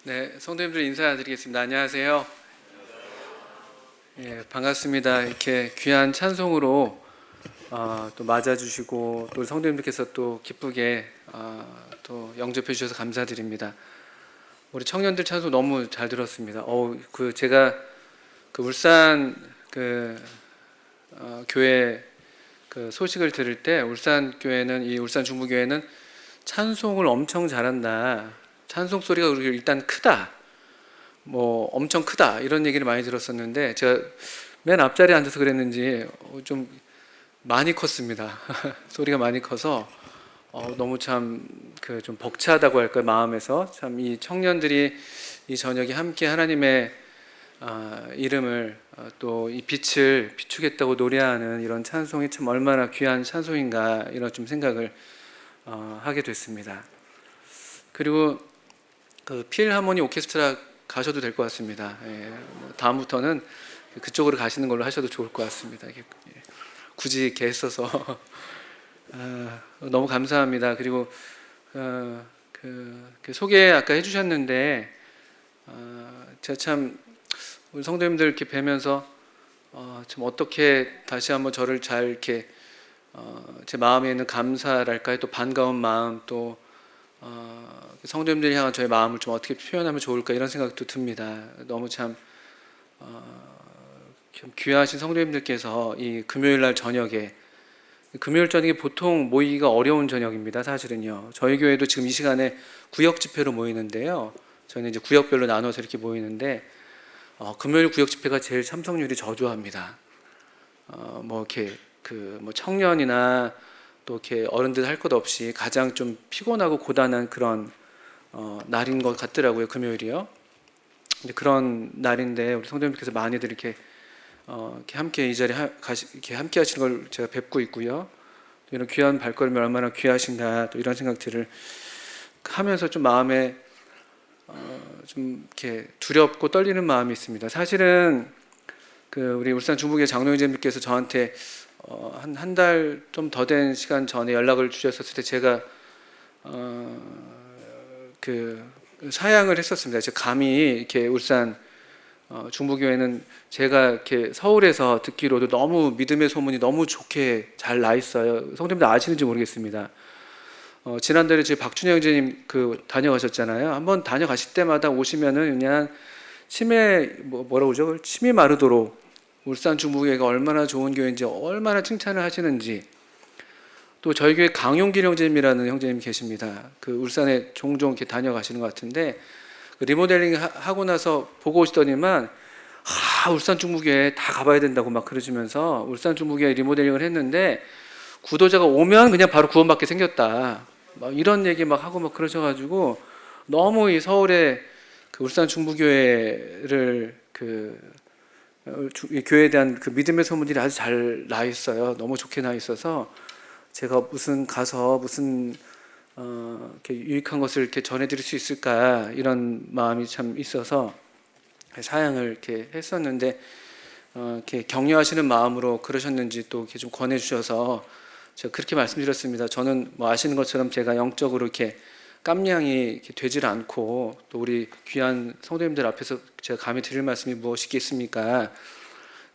네, 성도님들 인사드리겠습니다. 안녕하세요. 예, 반갑습니다. 이렇게 귀한 찬송으로 또 맞아주시고 또 성도님들께서 또 기쁘게 또 영접해 주셔서 감사드립니다. 우리 청년들 찬송 너무 잘 들었습니다. 제가 그 울산 교회 그 소식을 들을 때 울산 중부교회는 찬송을 엄청 잘한다. 찬송 소리가 일단 크다. 엄청 크다. 이런 얘기를 많이 들었었는데 제가 맨 앞자리에 앉아서 그랬는지 좀 많이 컸습니다. 소리가 많이 커서 너무 좀 벅차다고 할까요? 마음에서 참 이 청년들이 이 저녁에 함께 하나님의 이름을 또 이 빛을 비추겠다고 노래하는 이런 찬송이 참 얼마나 귀한 찬송인가 이런 좀 생각을 하게 됐습니다. 그리고 그 필하모니 오케스트라 가셔도 될 것 같습니다. 다음부터는 그쪽으로 가시는 걸로 하셔도 좋을 것 같습니다. 굳이 이렇게 했어서 너무 감사합니다. 그리고 그 소개 아까 해주셨는데 제가 참 우리 성도님들 이렇게 뵈면서 참 어떻게 다시 한번 저를 잘 이렇게 제 마음에 있는 감사랄까요? 또 반가운 마음 또 성도님들이 향한 저의 마음을 좀 어떻게 표현하면 좋을까 이런 생각도 듭니다. 너무 참 귀하신 성도님들께서 이 금요일 저녁에 보통 모이기가 어려운 저녁입니다. 사실은요. 저희 교회도 지금 이 시간에 구역 집회로 모이는데요. 저희는 이제 구역별로 나눠서 이렇게 모이는데 금요일 구역 집회가 제일 참석률이 저조합니다. 청년이나 또 이렇게 어른들 할 것 없이 가장 좀 피곤하고 고단한 그런 날인 것 같더라고요. 금요일이요. 근데 그런 날인데 우리 성도님께서 많이들 이렇게 함께 이 자리에 이렇게 함께 하시는 걸 제가 뵙고 있고요. 또 이런 귀한 발걸음이 얼마나 귀하신가 또 이런 생각들을 하면서 좀 마음에 좀 이렇게 두렵고 떨리는 마음이 있습니다. 사실은 우리 울산 중부교회 장로님께서 저한테 한 달 좀 더 된 시간 전에 연락을 주셨었을 때 제가 사양을 했었습니다. 제가 감히 이렇게 울산 중부교회는 제가 이렇게 서울에서 듣기로도 너무 믿음의 소문이 너무 좋게 잘 나 있어요. 성도님들 아시는지 모르겠습니다. 지난달에 저희 박준영 형제님 다녀가셨잖아요. 한번 다녀가실 때마다 오시면은 그냥 침이 마르도록 울산 중부교회가 얼마나 좋은 교회인지 얼마나 칭찬을 하시는지 또 저희 교회 강용길 형제님이라는 형제님 계십니다. 울산에 종종 이렇게 다녀가시는 것 같은데 리모델링 하고 나서 보고 오시더니만 울산 중부교회 다 가봐야 된다고 막 그러시면서 울산 중부교회 리모델링을 했는데 구도자가 오면 그냥 바로 구원받게 생겼다. 막 이런 얘기 막 하고 막 그러셔가지고 너무 이 서울의 울산 중부교회를 이 교회에 대한 믿음의 소문들이 아주 잘 나 있어요. 너무 좋게 나 있어서 제가 가서 이렇게 유익한 것을 이렇게 전해드릴 수 있을까 이런 마음이 참 있어서 사양을 이렇게 했었는데 이렇게 격려하시는 마음으로 그러셨는지 또 이렇게 좀 권해주셔서 제가 그렇게 말씀드렸습니다. 저는 아시는 것처럼 제가 영적으로 이렇게 깜냥이 이렇게 되질 않고 또 우리 귀한 성도님들 앞에서 제가 감히 드릴 말씀이 무엇이 있겠습니까?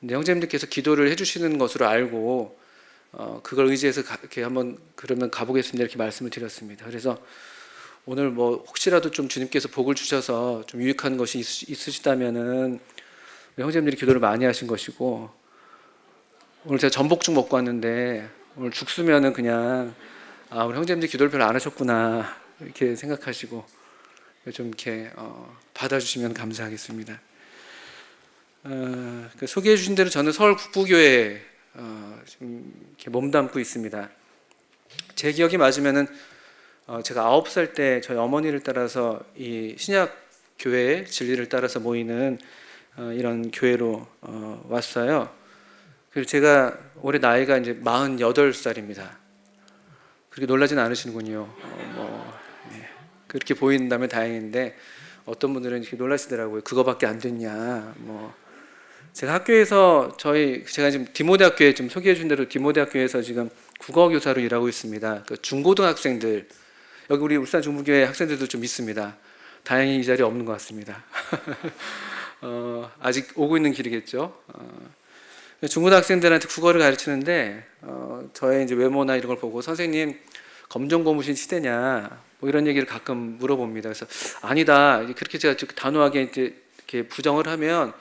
근데 형제님들께서 기도를 해주시는 것으로 알고 그걸 의지해서 이렇게 한번 그러면 가보겠습니다 이렇게 말씀을 드렸습니다. 그래서 오늘 혹시라도 좀 주님께서 복을 주셔서 좀 유익한 것이 있으시다면은 형제님들이 기도를 많이 하신 것이고 오늘 제가 전복죽 먹고 왔는데 오늘 죽 쓰면은 그냥 우리 형제님들이 기도를 별로 안 하셨구나 이렇게 생각하시고 좀 이렇게 받아주시면 감사하겠습니다. 소개해 주신 대로 저는 서울 북부교회에 지금 이렇게 몸담고 있습니다. 제 기억이 맞으면은 제가 9살 때 저희 어머니를 따라서 이 신약교회의 진리를 따라서 모이는 이런 교회로 왔어요. 그리고 제가 올해 나이가 이제 48살입니다. 그렇게 놀라진 않으시는군요. 그렇게 보인다면 다행인데 어떤 분들은 이렇게 놀라시더라고요. 그거밖에 안 됐냐. 제가 학교에서 제가 지금 디모대학교에 좀 소개해 준 대로 디모대학교에서 지금 국어교사로 일하고 있습니다. 중고등학생들 여기 우리 울산 중부교회 학생들도 좀 있습니다. 다행히 이 자리에 없는 것 같습니다. 아직 오고 있는 길이겠죠. 중고등학생들한테 국어를 가르치는데 저의 이제 외모나 이런 걸 보고 선생님 검정 고무신 시대냐 뭐 이런 얘기를 가끔 물어봅니다. 그래서 아니다 그렇게 제가 단호하게 이제 이렇게 부정을 하면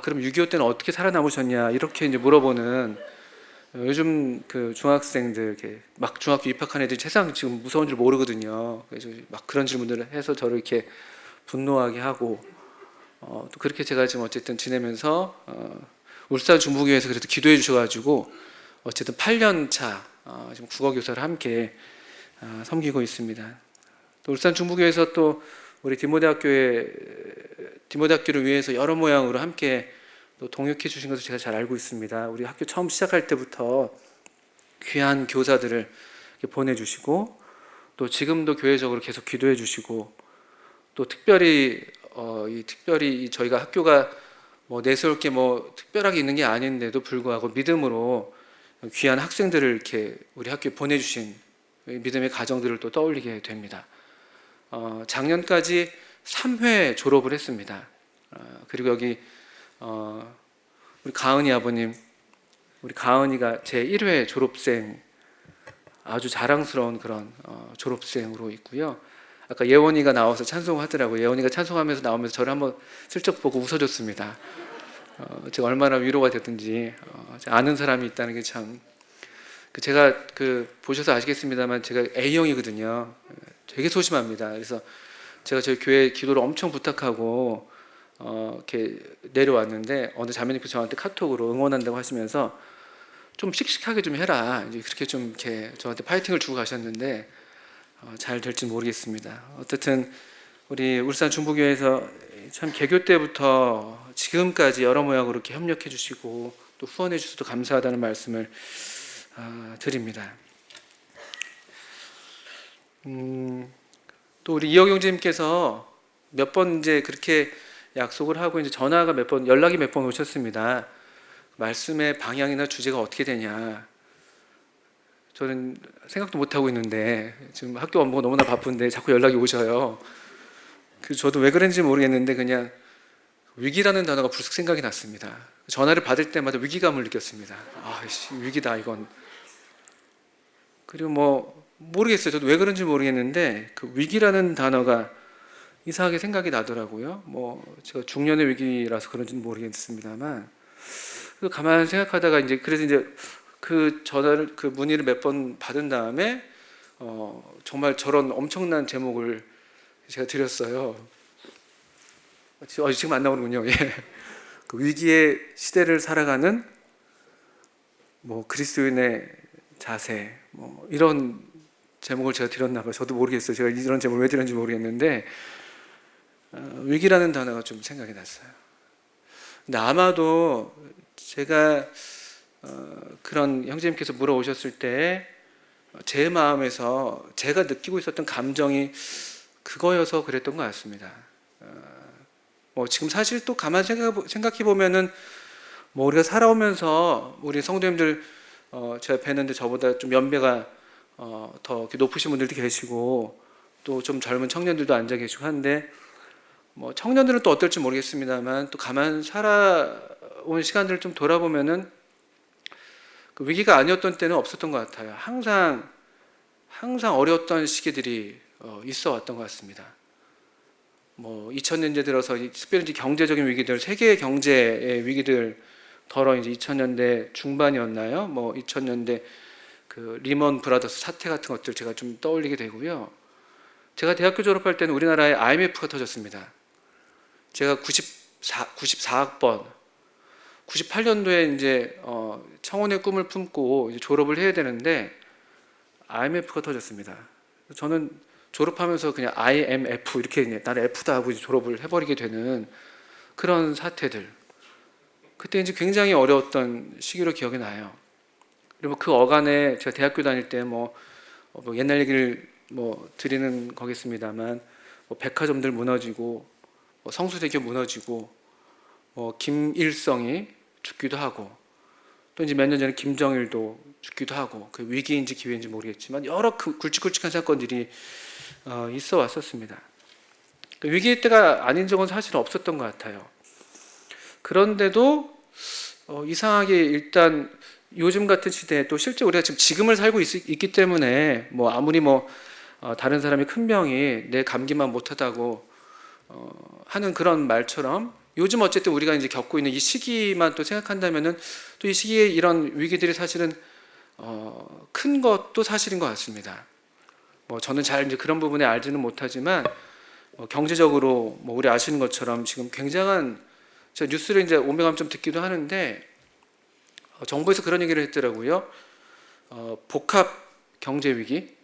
그럼 6.25 때는 어떻게 살아남으셨냐 이렇게 이제 물어보는 요즘 그 중학생들 이렇게 막 중학교 입학한 애들이 세상 지금 무서운 줄 모르거든요. 그래서 막 그런 질문들을 해서 저를 이렇게 분노하게 하고 또 그렇게 제가 지금 어쨌든 지내면서 울산 중부교회에서 그래도 기도해 주셔가지고 어쨌든 8년 차 지금 국어교사를 함께 섬기고 있습니다. 또 울산 중부교회에서 또 우리 디모데학교를 위해서 여러 모양으로 함께 또 동역해 주신 것을 제가 잘 알고 있습니다. 우리 학교 처음 시작할 때부터 귀한 교사들을 보내주시고 또 지금도 교회적으로 계속 기도해 주시고 또 특별히 저희가 학교가 뭐 내세울 게 뭐 특별하게 있는 게 아닌데도 불구하고 믿음으로 귀한 학생들을 이렇게 우리 학교에 보내주신 믿음의 가정들을 또 떠올리게 됩니다. 작년까지 3회 졸업을 했습니다. 그리고 여기 우리 가은이 아버님, 우리 가은이가 제 1회 졸업생, 아주 자랑스러운 그런 졸업생으로 있고요. 아까 예원이가 나와서 찬송하더라고요. 예원이가 찬송하면서 나오면서 저를 한번 슬쩍 보고 웃어줬습니다. 제가 얼마나 위로가 됐든지 아는 사람이 있다는 게 참. 제가 보셔서 아시겠습니다만 제가 A형이거든요. 되게 소심합니다. 그래서 제가 저희 교회 기도를 엄청 부탁하고 이렇게 내려왔는데 어느 자매님께서 저한테 카톡으로 응원한다고 하시면서 좀 씩씩하게 좀 해라. 이제 그렇게 좀 이렇게 저한테 파이팅을 주고 가셨는데 잘 될지 모르겠습니다. 어쨌든 우리 울산 중부교회에서 참 개교 때부터 지금까지 여러 모양으로 이렇게 협력해 주시고 또 후원해 주셔서 감사하다는 말씀을 드립니다. 또 우리 이혁 형제님께서 몇 번 이제 그렇게 약속을 하고 이제 전화가 연락이 몇 번 오셨습니다. 말씀의 방향이나 주제가 어떻게 되냐. 저는 생각도 못 하고 있는데 지금 학교 업무가 너무나 바쁜데 자꾸 연락이 오셔요. 저도 왜 그런지 모르겠는데 그냥 위기라는 단어가 불쑥 생각이 났습니다. 전화를 받을 때마다 위기감을 느꼈습니다. 위기다 이건. 그리고 뭐 모르겠어요. 저도 왜 그런지 모르겠는데 그 위기라는 단어가 이상하게 생각이 나더라고요. 뭐 제가 중년의 위기라서 그런지는 모르겠습니다만 가만히 생각하다가 그래서 그 전화를 그 문의를 몇 번 받은 다음에 정말 저런 엄청난 제목을 제가 드렸어요. 지금 안 나오는군요. 예. 그 위기의 시대를 살아가는 뭐 그리스도인의 자세 뭐 이런 제목을 제가 드렸나 봐요. 저도 모르겠어요. 제가 이런 제목을 왜 드렸는지 모르겠는데 위기라는 단어가 좀 생각이 났어요. 근데 아마도 제가 그런 형제님께서 물어오셨을 때 제 마음에서 제가 느끼고 있었던 감정이 그거여서 그랬던 것 같습니다. 뭐 지금 사실 또 가만 생각해 보면은 뭐 우리가 살아오면서 우리 성도님들 제가 뵀는데 저보다 좀 연배가 더 높으신 분들도 계시고 또 좀 젊은 청년들도 앉아 계시고 한데 뭐 청년들은 또 어떨지 모르겠습니다만 또 가만 살아온 시간들을 좀 돌아보면은 그 위기가 아니었던 때는 없었던 것 같아요. 항상 어려웠던 시기들이 있어 왔던 것 같습니다. 뭐 2000년대 들어서 특별히 경제적인 위기들, 세계 경제의 위기들 더러 이제 2000년대 중반이었나요? 뭐 2000년대 그 리먼 브라더스 사태 같은 것들 제가 좀 떠올리게 되고요. 제가 대학교 졸업할 때는 우리나라에 IMF가 터졌습니다. 제가 94학번 98년도에 이제 청혼의 꿈을 품고 이제 졸업을 해야 되는데 IMF가 터졌습니다. 저는 졸업하면서 그냥 IMF 이렇게 나는 F다 하고 이제 졸업을 해버리게 되는 그런 사태들. 그때 이제 굉장히 어려웠던 시기로 기억이 나요. 그리고 그 어간에 제가 대학교 다닐 때 뭐 옛날 얘기를 뭐 드리는 거겠습니다만 뭐 백화점들 무너지고 뭐 성수대교 무너지고 뭐 김일성이 죽기도 하고 또 이제 몇 년 전에 김정일도 죽기도 하고 그 위기인지 기회인지 모르겠지만 여러 굵직굵직한 사건들이 있어 왔었습니다. 위기 때가 아닌 적은 사실 없었던 것 같아요. 그런데도 이상하게 일단 요즘 같은 시대에 또 실제 우리가 지금을 살고 있기 때문에 뭐 아무리 다른 사람이 큰 병이 내 감기만 못하다고 하는 그런 말처럼 요즘 어쨌든 우리가 이제 겪고 있는 이 시기만 또 생각한다면은 또 이 시기에 이런 위기들이 사실은 큰 것도 사실인 것 같습니다. 뭐 저는 잘 이제 그런 부분에 알지는 못하지만 경제적으로 뭐 우리 아시는 것처럼 지금 굉장한 제가 뉴스를 이제 오매감 좀 듣기도 하는데 정부에서 그런 얘기를 했더라고요. 복합 경제 위기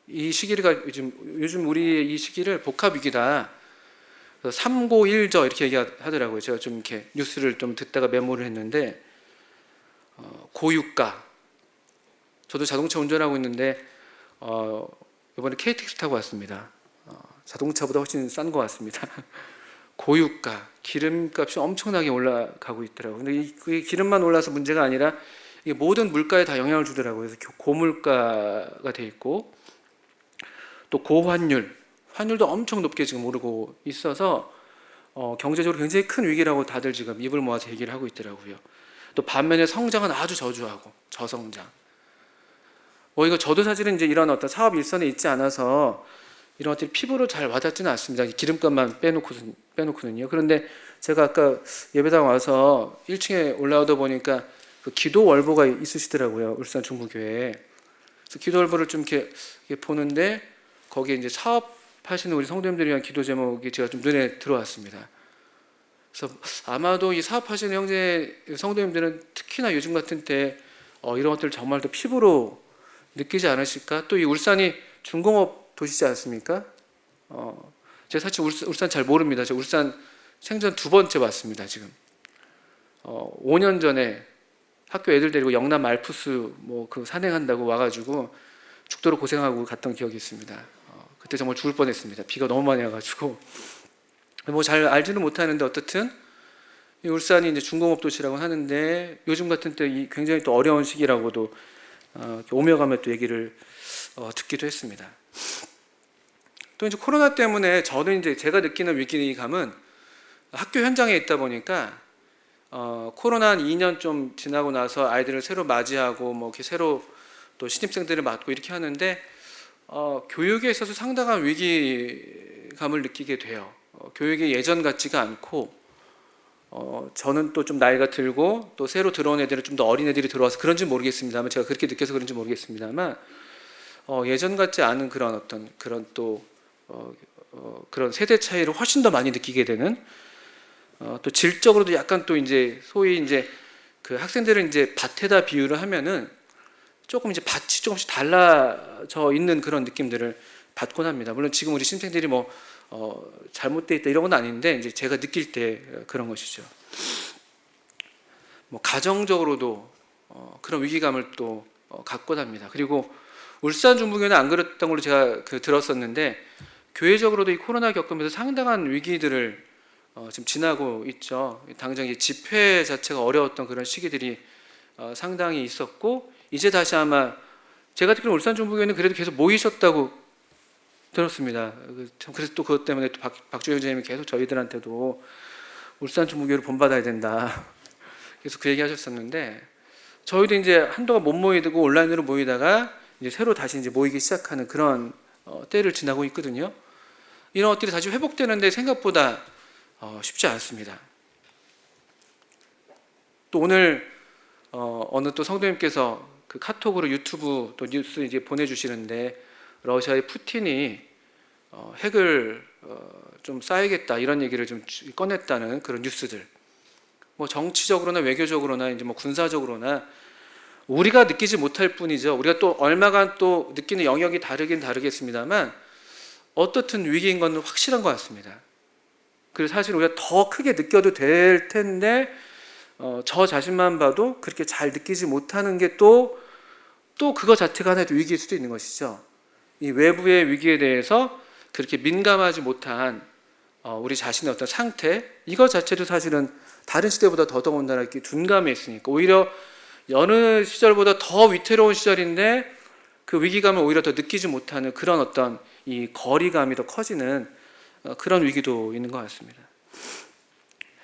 이 시기가 요즘 우리 이 시기를 복합 위기다. 3고1저 이렇게 얘기하더라고요. 제가 좀 이렇게 뉴스를 좀 듣다가 메모를 했는데 고유가 저도 자동차 운전하고 있는데 이번에 KTX 타고 왔습니다. 자동차보다 훨씬 싼 것 같습니다. 고유가 기름값이 엄청나게 올라가고 있더라고요. 근데 그게 기름만 올라서 문제가 아니라 이게 모든 물가에 다 영향을 주더라고요. 그래서 고물가가 돼 있고 또 환율도 엄청 높게 지금 오르고 있어서 경제적으로 굉장히 큰 위기라고 다들 지금 입을 모아서 얘기를 하고 있더라고요. 또 반면에 성장은 아주 저조하고 저성장. 이거 저도 사실은 이제 이런 어떤 사업 일선에 있지 않아서 이런 것들이 피부로 잘 와닿지는 않습니다. 기름값만 빼놓고는요. 그런데 제가 아까 예배당 와서 1층에 올라오다 보니까 그 기도 월보가 있으시더라고요. 울산 중부교회에. 그래서 기도 월보를 좀 이렇게 보는데 거기에 이제 사업하시는 우리 성도님들을 위한 기도 제목이 제가 좀 눈에 들어왔습니다. 그래서 아마도 이 사업하시는 형제 성도님들은 특히나 요즘 같은 때 이런 것들을 정말 더 피부로 느끼지 않으실까? 또 이 울산이 중공업 도시지 않습니까? 제가 사실 울산 잘 모릅니다. 저 울산 생전 2번째 왔습니다. 지금 5년 전에 학교 애들 데리고 영남 알프스 그 산행한다고 와가지고 죽도록 고생하고 갔던 기억이 있습니다. 그때 정말 죽을 뻔했습니다. 비가 너무 많이 와가지고 잘 알지는 못하는데 어떻든 이 울산이 이제 중공업 도시라고 하는데 요즘 같은 때 굉장히 또 어려운 시기라고도 오며가며 또 얘기를 듣기도 했습니다. 또 이제 코로나 때문에 저는 이제 제가 느끼는 위기감은 학교 현장에 있다 보니까 코로나 한 2년 좀 지나고 나서 아이들을 새로 맞이하고 이렇게 새로 또 신입생들을 맡고 이렇게 하는데 교육에 있어서 상당한 위기감을 느끼게 돼요. 교육이 예전 같지가 않고 저는 또 좀 나이가 들고 또 새로 들어온 애들은 좀 더 어린 애들이 들어와서 그런지 모르겠습니다만 제가 그렇게 느껴서 그런지 모르겠습니다만 예전 같지 않은 그런 어떤 그런 또 그런 세대 차이를 훨씬 더 많이 느끼게 되는 또 질적으로도 약간 또 이제 소위 이제 그 학생들은 이제 밭에다 비유를 하면은 조금 이제 밭이 조금씩 달라져 있는 그런 느낌들을 받곤 합니다. 물론 지금 우리 신생들이 잘못돼 있다 이런 건 아닌데 이제 제가 느낄 때 그런 것이죠. 가정적으로도 그런 위기감을 또 갖곤 합니다. 그리고 울산 중부교회는 안 그랬던 걸로 제가 들었었는데 교회적으로도 이 코로나 겪으면서 상당한 위기들을 지금 지나고 있죠. 당장 이 집회 자체가 어려웠던 그런 시기들이 상당히 있었고 이제 다시 아마 제가 듣기로는 울산 중부교회는 그래도 계속 모이셨다고 들었습니다. 그래서 또 그것 때문에 또 박주영 선생님이 계속 저희들한테도 울산 중부교회를 본받아야 된다. 그래서 그 얘기 하셨었는데 저희도 이제 한동안 못 모이고 온라인으로 모이다가 이제 새로 다시 이제 모이기 시작하는 그런 때를 지나고 있거든요. 이런 것들이 다시 회복되는데 생각보다 쉽지 않습니다. 또 오늘 어느 또 성도님께서 그 카톡으로 유튜브 또 뉴스 이제 보내주시는데 러시아의 푸틴이 핵을 좀 쏴야겠다 이런 얘기를 좀 꺼냈다는 그런 뉴스들. 정치적으로나 외교적으로나 이제 군사적으로나 우리가 느끼지 못할 뿐이죠. 우리가 또 얼마간 또 느끼는 영역이 다르긴 다르겠습니다만 어떻든 위기인 건 확실한 것 같습니다. 그래서 사실 우리가 더 크게 느껴도 될 텐데 저 자신만 봐도 그렇게 잘 느끼지 못하는 게 또 그거 자체가 하나의 위기일 수도 있는 것이죠. 이 외부의 위기에 대해서 그렇게 민감하지 못한 우리 자신의 어떤 상태 이거 자체도 사실은 다른 시대보다 더더군다나 이렇게 둔감해 있으니까 오히려 여느 시절보다 더 위태로운 시절인데 그 위기감을 오히려 더 느끼지 못하는 그런 어떤 이 거리감이 더 커지는 그런 위기도 있는 것 같습니다.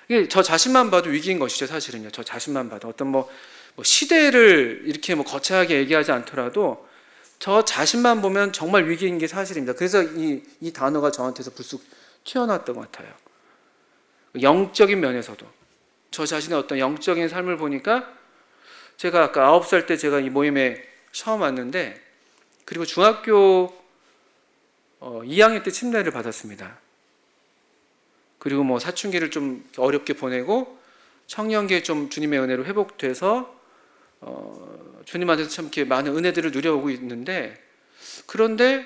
이게 저 자신만 봐도 위기인 것이죠, 사실은요. 저 자신만 봐도 어떤 뭐 시대를 이렇게 뭐 거창하게 얘기하지 않더라도 저 자신만 보면 정말 위기인 게 사실입니다. 그래서 이 단어가 저한테서 불쑥 튀어나왔던 것 같아요. 영적인 면에서도 저 자신의 어떤 영적인 삶을 보니까 제가 아까 9살 때 제가 이 모임에 처음 왔는데, 그리고 중학교 2학년 때 침례를 받았습니다. 그리고 뭐 사춘기를 좀 어렵게 보내고 청년기에 좀 주님의 은혜로 회복돼서 주님한테서 참 이렇게 많은 은혜들을 누려오고 있는데, 그런데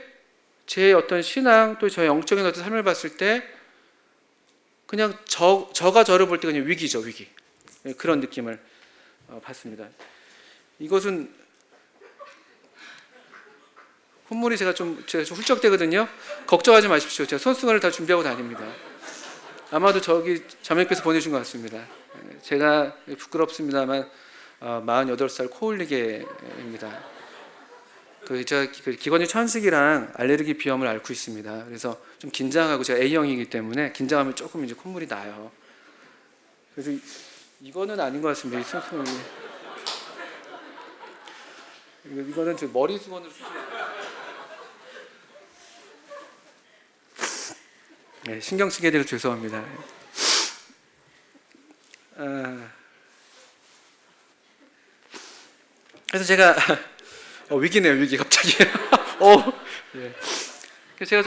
제 어떤 신앙 또 저 영적인 어떤 삶을 봤을 때 그냥 저가 저를 볼 때 그냥 위기죠, 위기. 그런 느낌을 받습니다. 이것은 콧물이 제가 좀 훌쩍대거든요. 걱정하지 마십시오. 제가 손수건을 다 준비하고 다닙니다. 아마도 저기 자매께서 보내준 것 같습니다. 제가 부끄럽습니다만 48살 코올리게입니다. 제가 기관지 천식이랑 알레르기 비염을 앓고 있습니다. 그래서 좀 긴장하고, 제가 A형이기 때문에 긴장하면 조금 이제 콧물이 나요. 그래서 이거는 아닌 것 같습니다. 이 손수건이. 이거는 저 머리 수건으로 네, 신경 쓰게 돼서 죄송합니다. 그래서 제가 위기네요, 위기 갑자기. 예. 그래서 제가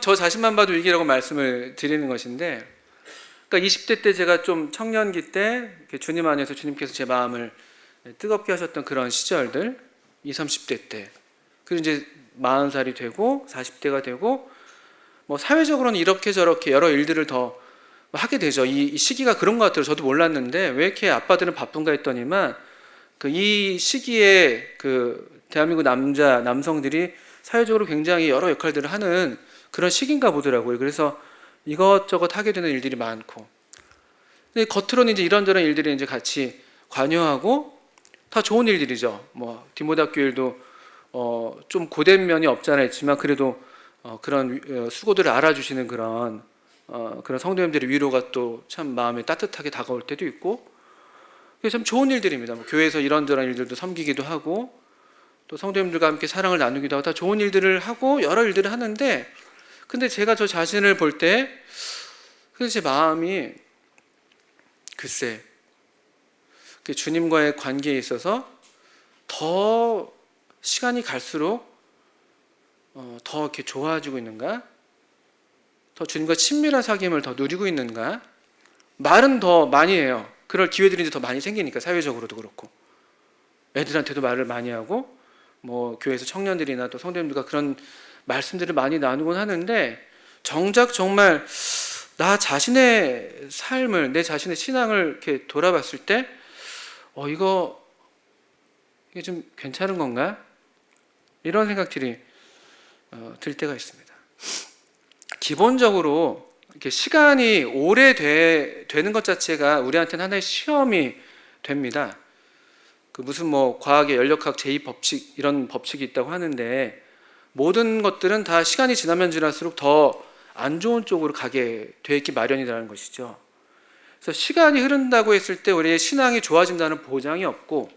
저 자신만 봐도 위기라고 말씀을 드리는 것인데, 그러니까 20대 때 제가 좀 청년기 때 주님 안에서 주님께서 제 마음을 뜨겁게 하셨던 그런 시절들, 20, 30대 때, 그리고 이제 40살이 되고 40대가 되고 뭐 사회적으로는 이렇게 저렇게 여러 일들을 더 하게 되죠. 이 시기가 그런 것 같아요. 저도 몰랐는데 왜 이렇게 아빠들은 바쁜가 했더니만 이 시기에 대한민국 남성들이 사회적으로 굉장히 여러 역할들을 하는 그런 시기인가 보더라고요. 그래서 이것저것 하게 되는 일들이 많고, 근데 겉으로는 이제 이런저런 일들이 이제 같이 관여하고 다 좋은 일들이죠. 뭐 디모데학교 일도 좀 고된 면이 없잖아 있지만 그래도 그런 수고들을 알아주시는 그런 성도님들의 위로가 또 참 마음에 따뜻하게 다가올 때도 있고, 그게 참 좋은 일들입니다. 뭐 교회에서 이런저런 일들도 섬기기도 하고 또 성도님들과 함께 사랑을 나누기도 하고 다 좋은 일들을 하고 여러 일들을 하는데, 근데 제가 저 자신을 볼 때 그래서 제 마음이 글쎄 주님과의 관계에 있어서 더 시간이 갈수록 더 이렇게 좋아지고 있는가? 더 주님과 친밀한 사귐을 더 누리고 있는가? 말은 더 많이 해요. 그럴 기회들이 이제 더 많이 생기니까, 사회적으로도 그렇고 애들한테도 말을 많이 하고 뭐 교회에서 청년들이나 또 성도님들과 그런 말씀들을 많이 나누곤 하는데, 정작 정말 나 자신의 삶을, 내 자신의 신앙을 이렇게 돌아봤을 때 이게 좀 괜찮은 건가? 이런 생각들이 들 때가 있습니다. 기본적으로 이렇게 시간이 되는 것 자체가 우리한테는 하나의 시험이 됩니다. 무슨 뭐 과학의 연력학 제2법칙 이런 법칙이 있다고 하는데, 모든 것들은 다 시간이 지나면 지날수록 더 안 좋은 쪽으로 가게 돼 있기 마련이라는 것이죠. 그래서 시간이 흐른다고 했을 때 우리의 신앙이 좋아진다는 보장이 없고,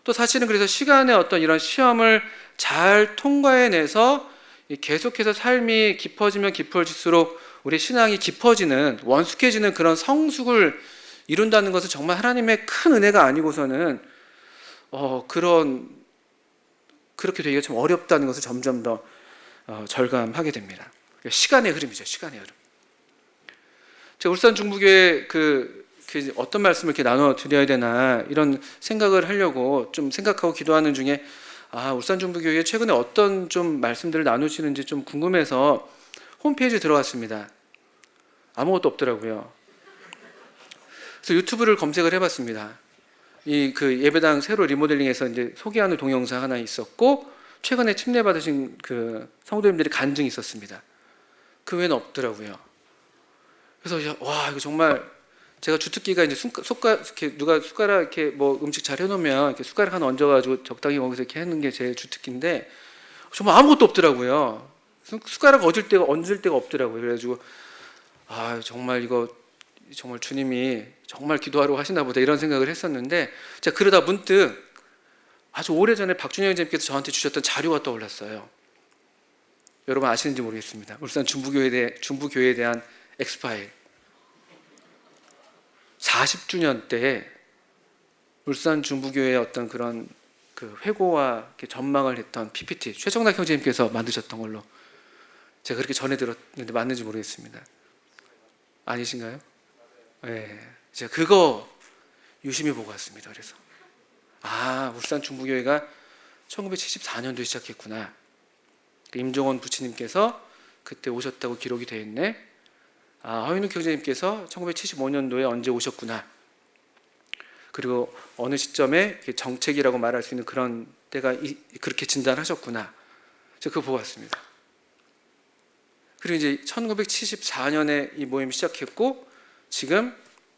또 사실은 그래서 시간의 어떤 이런 시험을 잘 통과해내서 계속해서 삶이 깊어지면 깊어질수록 우리 신앙이 깊어지는, 원숙해지는 그런 성숙을 이룬다는 것은 정말 하나님의 큰 은혜가 아니고서는 그렇게 되기가 참 어렵다는 것을 점점 더 절감하게 됩니다. 시간의 흐름이죠, 시간의 흐름. 제가 울산 중부교회 어떤 말씀을 이렇게 나눠 드려야 되나 이런 생각을 하려고 좀 생각하고 기도하는 중에 울산 중부교회 최근에 어떤 좀 말씀들을 나누시는지 좀 궁금해서 홈페이지에 들어갔습니다. 아무것도 없더라고요. 그래서 유튜브를 검색을 해봤습니다. 예배당 새로 리모델링해서 이제 소개하는 동영상 하나 있었고, 최근에 침례 받으신 성도님들이 간증이 있었습니다. 그 외에는 없더라고요. 그래서 이거 정말 제가 주특기가 이제 이렇게 누가 숟가락 이렇게 뭐 음식 잘 해놓으면 이렇게 숟가락 하나 얹어가지고 적당히 거기서 이렇게 하는 게 제 주특기인데 정말 아무것도 없더라고요. 숟가락 얹을 데가 없더라고요. 그래가지고 정말 이거 정말 주님이 정말 기도하러 하시나 보다 이런 생각을 했었는데, 제가 그러다 문득 아주 오래전에 박준영 형제님께서 저한테 주셨던 자료가 떠올랐어요. 여러분 아시는지 모르겠습니다. 울산 중부교회에 대한 엑스파일 40주년 때 울산 중부교회의 어떤 그런 그 회고와 이렇게 전망을 했던 PPT 최정락 형제님께서 만드셨던 걸로 제가 그렇게 전해 들었는데 맞는지 모르겠습니다. 아니신가요? 네, 제가 그거 유심히 보고 왔습니다. 그래서 울산 중부교회가 1974년도에 시작했구나. 임종원 부치님께서 그때 오셨다고 기록이 되어 있네. 허윤욱 형제님께서 1975년도에 언제 오셨구나. 그리고 어느 시점에 정책이라고 말할 수 있는 그런 때가 그렇게 진단하셨구나. 제가 그거 보고 왔습니다. 그리고 이제 1974년에 이 모임이 시작했고 지금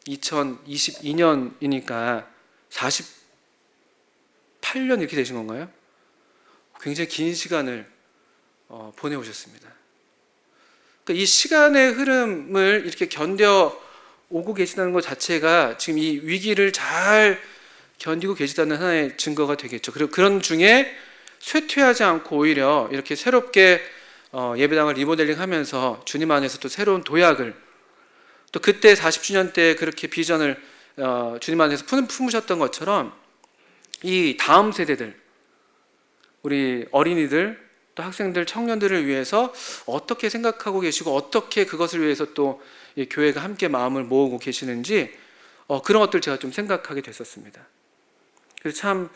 2022년이니까 48년 이렇게 되신 건가요? 굉장히 긴 시간을 보내오셨습니다. 그러니까 이 시간의 흐름을 이렇게 견뎌오고 계시다는 것 자체가 지금 이 위기를 잘 견디고 계시다는 하나의 증거가 되겠죠. 그리고 그런 중에 쇠퇴하지 않고 오히려 이렇게 새롭게 예배당을 리모델링하면서 주님 안에서 또 새로운 도약을, 또 그때 40주년 때 그렇게 비전을 주님 안에서 품으셨던 것처럼 이 다음 세대들, 우리 어린이들, 또 학생들, 청년들을 위해서 어떻게 생각하고 계시고 어떻게 그것을 위해서 또 이 교회가 함께 마음을 모으고 계시는지 그런 것들 제가 좀 생각하게 됐었습니다. 그래서 참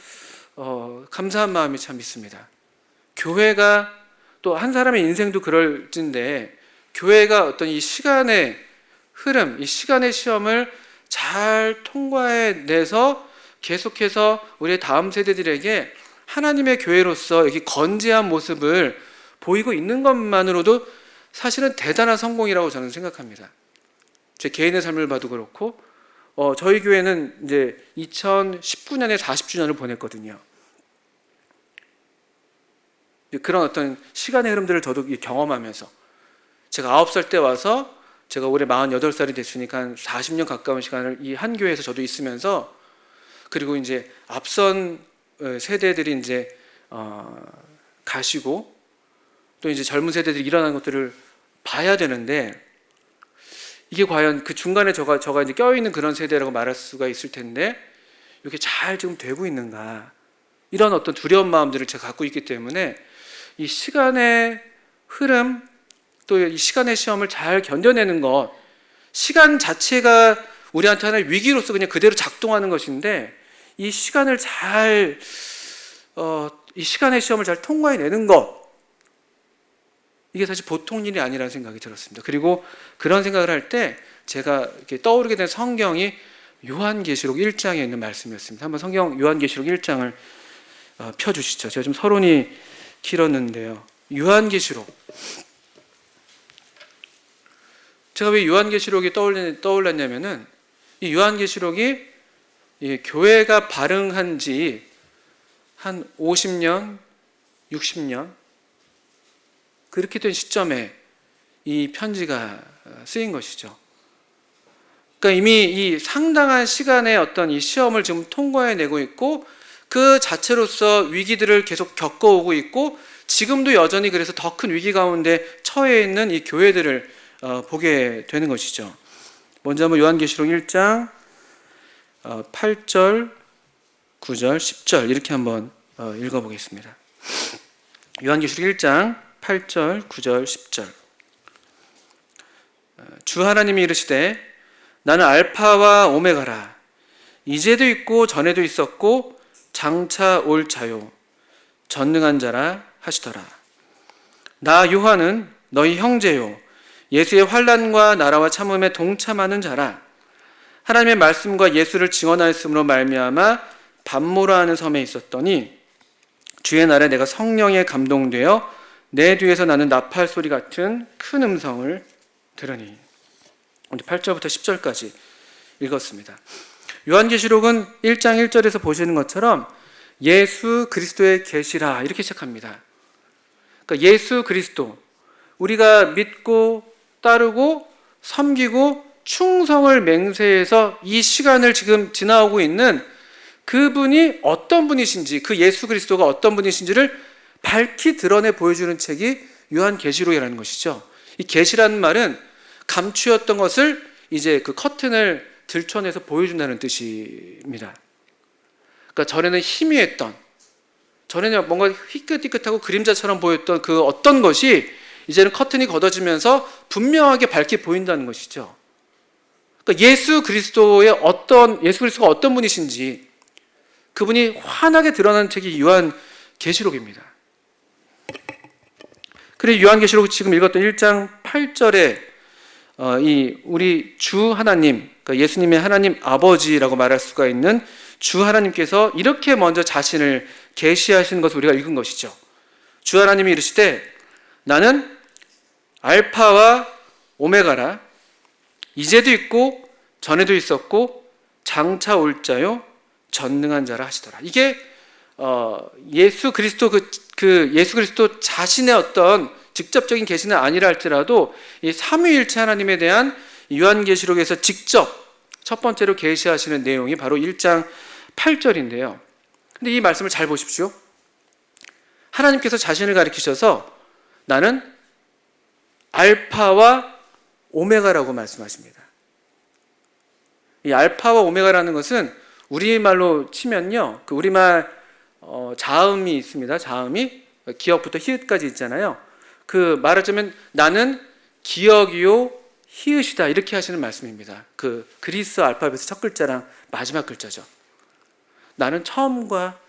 감사한 마음이 참 있습니다. 교회가 또 한 사람의 인생도 그럴진데 교회가 어떤 이 시간의 흐름, 이 시간의 시험을 잘 통과해내서 계속해서 우리의 다음 세대들에게 하나님의 교회로서 여기 건재한 모습을 보이고 있는 것만으로도 사실은 대단한 성공이라고 저는 생각합니다. 제 개인의 삶을 봐도 그렇고 저희 교회는 이제 2019년에 40주년을 보냈거든요. 그런 어떤 시간의 흐름들을 저도 경험하면서 제가 9살 때 와서 제가 올해 48살이 됐으니까 한 40년 가까운 시간을 이 한 교회에서 저도 있으면서, 그리고 이제 앞선 세대들이 이제 가시고 또 이제 젊은 세대들이 일어나는 것들을 봐야 되는데, 이게 과연 그 중간에 저가 이제 껴있는 그런 세대라고 말할 수가 있을 텐데 이렇게 잘 지금 되고 있는가, 이런 어떤 두려운 마음들을 제가 갖고 있기 때문에 이 시간의 흐름, 또 이 시간의 시험을 잘 견뎌내는 것, 시간 자체가 우리한테 하나의 위기로서 그냥 그대로 작동하는 것인데 이 시간을 잘 이 시간의 시험을 잘 통과해내는 것, 이게 사실 보통 일이 아니라는 생각이 들었습니다. 그리고 그런 생각을 할 때 제가 이렇게 떠오르게 된 성경이 요한계시록 1장에 있는 말씀이었습니다. 한번 성경 요한계시록 1장을 펴주시죠. 제가 좀 서론이 길었는데요. 요한계시록, 제가 왜 요한계시록이 떠올랐냐면은 이 요한계시록이 이 교회가 발흥한 지 한 50년, 60년 그렇게 된 시점에 이 편지가 쓰인 것이죠. 그러니까 이미 이 상당한 시간의 어떤 이 시험을 지금 통과해내고 있고 그 자체로서 위기들을 계속 겪어오고 있고 지금도 여전히 그래서 더 큰 위기 가운데 처해 있는 이 교회들을 보게 되는 것이죠. 먼저 한번 요한계시록 1장 8절, 9절, 10절 이렇게 한번 읽어보겠습니다. 요한계시록 1장 8절, 9절, 10절. 주 하나님이 이르시되 나는 알파와 오메가라. 이제도 있고 전에도 있었고 장차 올 자요 전능한 자라 하시더라. 나 요한은 너희 형제요 예수의 환난과 나라와 참음에 동참하는 자라. 하나님의 말씀과 예수를 증언하였으므로 말미암아 반모라 하는 섬에 있었더니 주의 날에 내가 성령에 감동되어 내 뒤에서 나는 나팔 소리 같은 큰 음성을 들으니. 8절부터 10절까지 읽었습니다. 요한계시록은 1장 1절에서 보시는 것처럼 예수 그리스도의 계시라 이렇게 시작합니다. 그러니까 예수 그리스도, 우리가 믿고 따르고 섬기고 충성을 맹세해서 이 시간을 지금 지나오고 있는 그분이 어떤 분이신지, 그 예수 그리스도가 어떤 분이신지를 밝히 드러내 보여주는 책이 요한계시록이라는 것이죠. 이 계시라는 말은 감추었던 것을 이제 그 커튼을 들춰내서 보여준다는 뜻입니다. 그러니까 전에는 희미했던, 전에는 뭔가 희끗희끗하고 그림자처럼 보였던 그 어떤 것이 이제는 커튼이 걷어지면서 분명하게 밝게 보인다는 것이죠. 그러니까 예수 그리스도가 어떤 분이신지 그분이 환하게 드러나는 책이 요한계시록입니다. 그래서 요한계시록 지금 읽었던 1장 8절에 우리 주 하나님, 그러니까 예수님의 하나님 아버지라고 말할 수가 있는 주 하나님께서 이렇게 먼저 자신을 계시하신 것을 우리가 읽은 것이죠. 주 하나님이 이르시되 나는 알파와 오메가라, 이제도 있고 전에도 있었고 장차 올 자요 전능한 자라 하시더라. 이게 예수 그리스도 예수 그리스도 자신의 어떤 직접적인 계시는 아니라 할지라도 이 삼위일체 하나님에 대한 요한계시록에서 직접 첫 번째로 계시하시는 내용이 바로 1장 8절인데요. 근데 이 말씀을 잘 보십시오. 하나님께서 자신을 가리키셔서 나는 알파와 오메가라고 말씀하십니다. 이 알파와 오메가라는 것은 우리말로 치면요, 그 우리말 자음이 있습니다. 자음이 기역부터 히읗까지 있잖아요. 그 말하자면 나는 기역이요 히읗이다, 이렇게 하시는 말씀입니다. 그 그리스 알파벳의 첫 글자랑 마지막 글자죠. 나는 처음과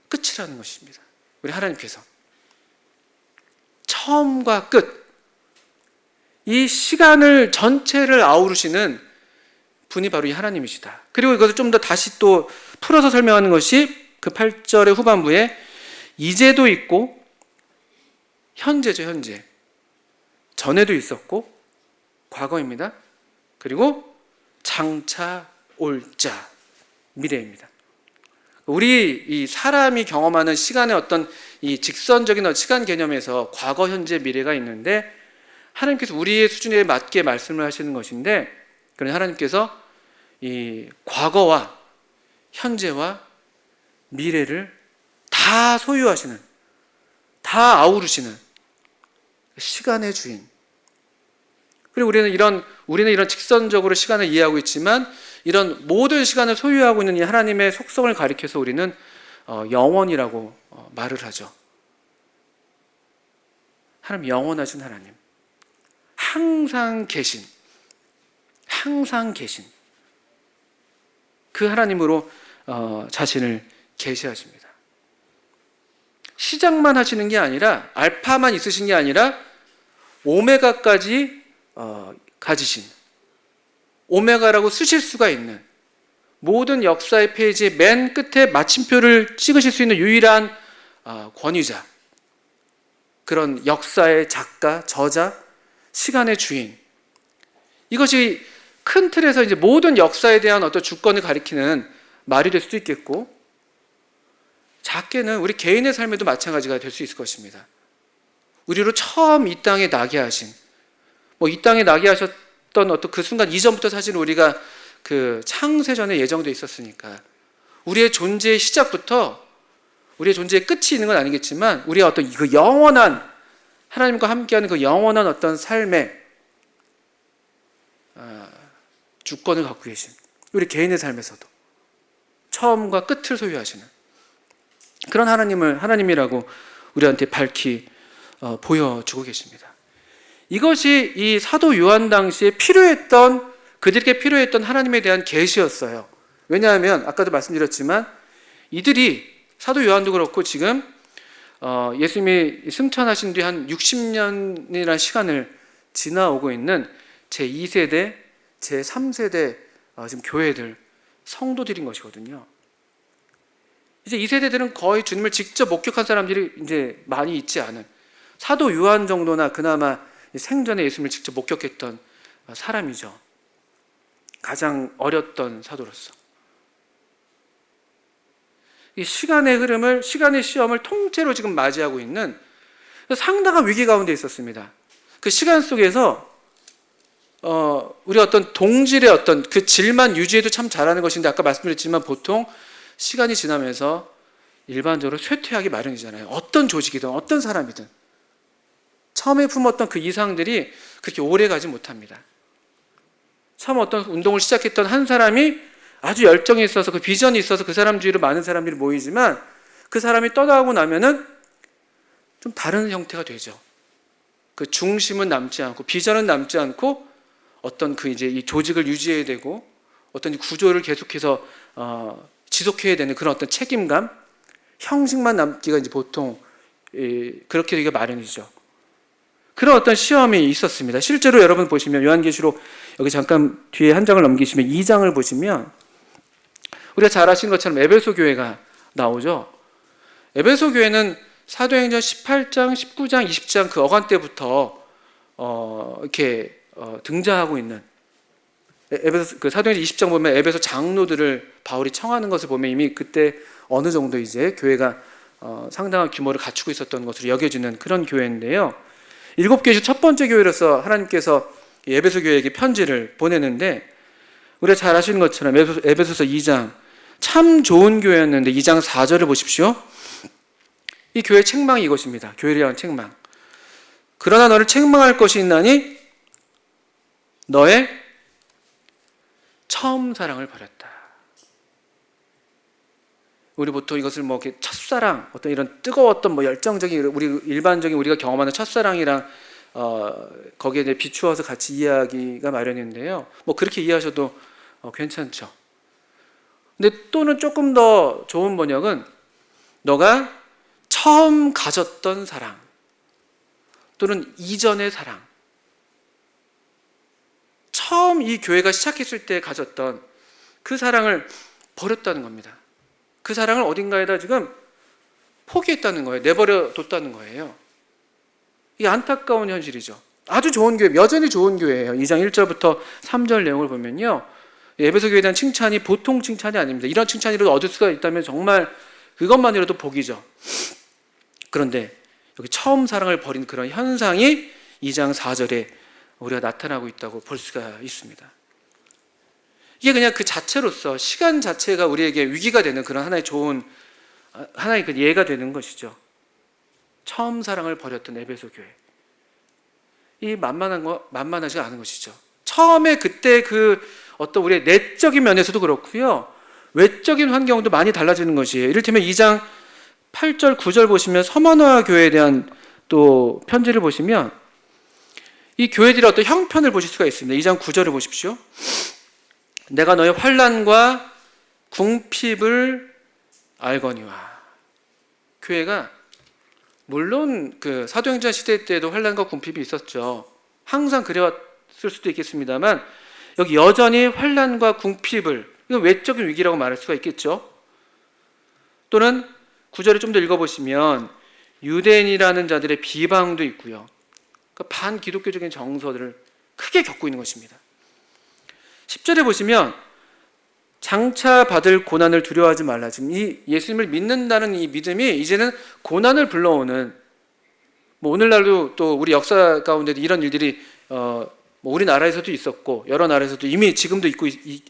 끝이라는 것입니다. 우리 하나님께서 처음과 끝, 이 시간을 전체를 아우르시는 분이 바로 이 하나님이시다. 그리고 이것을 좀 더 다시 또 풀어서 설명하는 것이 그 8절의 후반부에 이제도 있고, 현재죠, 현재. 전에도 있었고, 과거입니다. 그리고 장차 올 자, 미래입니다. 우리 이 사람이 경험하는 시간의 어떤 이 직선적인 시간 개념에서 과거, 현재, 미래가 있는데, 하나님께서 우리의 수준에 맞게 말씀을 하시는 것인데, 그러나 하나님께서 이 과거와 현재와 미래를 다 소유하시는, 다 아우르시는 시간의 주인. 그리고 우리는 이런 직선적으로 시간을 이해하고 있지만, 이런 모든 시간을 소유하고 있는 이 하나님의 속성을 가리켜서 우리는 영원이라고 말을 하죠. 하나님, 영원하신 하나님, 항상 계신 그 하나님으로 자신을 계시하십니다. 시작만 하시는 게 아니라, 알파만 있으신 게 아니라 오메가까지 가지신, 오메가라고 쓰실 수가 있는, 모든 역사의 페이지의 맨 끝에 마침표를 찍으실 수 있는 유일한 권위자, 그런 역사의 작가, 저자, 시간의 주인. 이것이 큰 틀에서 이제 모든 역사에 대한 어떤 주권을 가리키는 말이 될 수도 있겠고, 작게는 우리 개인의 삶에도 마찬가지가 될 수 있을 것입니다. 우리로 처음 이 땅에 나게 하신, 이 땅에 나게 하셨던 어떤 그 순간 이전부터 사실 우리가 그 창세전에 예정되어 있었으니까, 우리의 존재의 시작부터 우리의 존재의 끝이 있는 건 아니겠지만, 우리의 어떤 그 영원한, 하나님과 함께하는 그 영원한 어떤 삶의 주권을 갖고 계신, 우리 개인의 삶에서도 처음과 끝을 소유하시는 그런 하나님이라고 우리한테 밝히 보여주고 계십니다. 이것이 이 사도 요한 당시에 그들에게 필요했던 하나님에 대한 계시였어요. 왜냐하면 아까도 말씀드렸지만, 이들이, 사도 요한도 그렇고 지금 예수님이 승천하신 뒤 한 60년이라는 시간을 지나오고 있는 제2세대, 제3세대 지금 교회들, 성도들인 것이거든요. 이제 이 세대들은 거의 주님을 직접 목격한 사람들이 이제 많이 있지 않은, 사도 요한 정도나 그나마 생전에 예수님을 직접 목격했던 사람이죠. 가장 어렸던 사도로서. 이 시간의 흐름을, 시간의 시험을 통째로 지금 맞이하고 있는 상당한 위기 가운데 있었습니다. 그 시간 속에서 우리 어떤 동질의 어떤 그 질만 유지해도 참 잘하는 것인데 아까 말씀드렸지만 보통 시간이 지나면서 일반적으로 쇠퇴하기 마련이잖아요. 어떤 조직이든 어떤 사람이든 처음에 품었던 그 이상들이 그렇게 오래 가지 못합니다. 처음 어떤 운동을 시작했던 한 사람이 아주 열정이 있어서 그 비전이 있어서 그 사람 주위로 많은 사람들이 모이지만 그 사람이 떠나고 나면은 좀 다른 형태가 되죠. 그 중심은 남지 않고 비전은 남지 않고 어떤 그 이제 이 조직을 유지해야 되고 어떤 구조를 계속해서 지속해야 되는 그런 어떤 책임감, 형식만 남기가 이제 보통 그렇게 되기가 마련이죠. 그런 어떤 시험이 있었습니다. 실제로 여러분 보시면 요한계시록 여기 잠깐 뒤에 한 장을 넘기시면 2장을 보시면 우리가 잘 아시는 것처럼 에베소 교회가 나오죠. 에베소 교회는 사도행전 18장, 19장, 20장 그 어간 때부터 이렇게 등장하고 있는 에베소 그 사도행전 20장 보면 에베소 장로들을 바울이 청하는 것을 보면 이미 그때 어느 정도 이제 교회가 상당한 규모를 갖추고 있었던 것으로 여겨지는 그런 교회인데요. 7교회 중 첫 번째 교회로서 하나님께서 에베소 교회에게 편지를 보내는데 우리가 잘 아시는 것처럼 에베소서 2장 참 좋은 교회였는데 2장 4절을 보십시오. 이 교회의 책망이 이것입니다. 교회를 위한 책망. 그러나 너를 책망할 것이 있나니 너의 처음 사랑을 버렸다. 우리 보통 이것을 뭐 이렇게 첫사랑, 어떤 이런 뜨거웠던 뭐 열정적인 우리 일반적인 우리가 경험하는 첫사랑이랑 거기에 이제 비추어서 같이 이해하기가 마련인데요. 뭐 그렇게 이해하셔도 괜찮죠. 근데 또는 조금 더 좋은 번역은 너가 처음 가졌던 사랑 또는 이전의 사랑, 처음 이 교회가 시작했을 때 가졌던 그 사랑을 버렸다는 겁니다. 그 사랑을 어딘가에다 지금 포기했다는 거예요. 내버려 뒀다는 거예요. 이게 안타까운 현실이죠. 아주 좋은 교회, 여전히 좋은 교회예요. 2장 1절부터 3절 내용을 보면요, 에베소 교회에 대한 칭찬이 보통 칭찬이 아닙니다. 이런 칭찬이라도 얻을 수가 있다면 정말 그것만이라도 복이죠. 그런데 여기 처음 사랑을 버린 그런 현상이 2장 4절에 우리가 나타나고 있다고 볼 수가 있습니다. 이게 그냥 그 자체로서 시간 자체가 우리에게 위기가 되는 그런 하나의 좋은 하나의 그 예가 되는 것이죠. 처음 사랑을 버렸던 에베소 교회. 이 만만하지 않은 것이죠. 처음에 그때 그 어떤 우리의 내적인 면에서도 그렇고요, 외적인 환경도 많이 달라지는 것이에요. 이를테면 2장 8절 9절 보시면 서머나 교회에 대한 또 편지를 보시면 이 교회들의 어떤 형편을 보실 수가 있습니다. 2장 9절을 보십시오. 내가 너의 환난과 궁핍을 알거니와. 교회가 물론 그 사도행전 시대 때도 환난과 궁핍이 있었죠. 항상 그래왔을 수도 있겠습니다만 여기 여전히 환난과 궁핍을, 이건 외적인 위기라고 말할 수가 있겠죠. 또는 9절을 좀 더 읽어보시면 유대인이라는 자들의 비방도 있고요. 그러니까 반기독교적인 정서들을 크게 겪고 있는 것입니다. 10절에 보시면 장차 받을 고난을 두려워하지 말라. 지금 이 예수님을 믿는다는 이 믿음이 이제는 고난을 불러오는, 뭐 오늘날도 또 우리 역사 가운데도 이런 일들이 뭐 우리나라에서도 있었고 여러 나라에서도 이미 지금도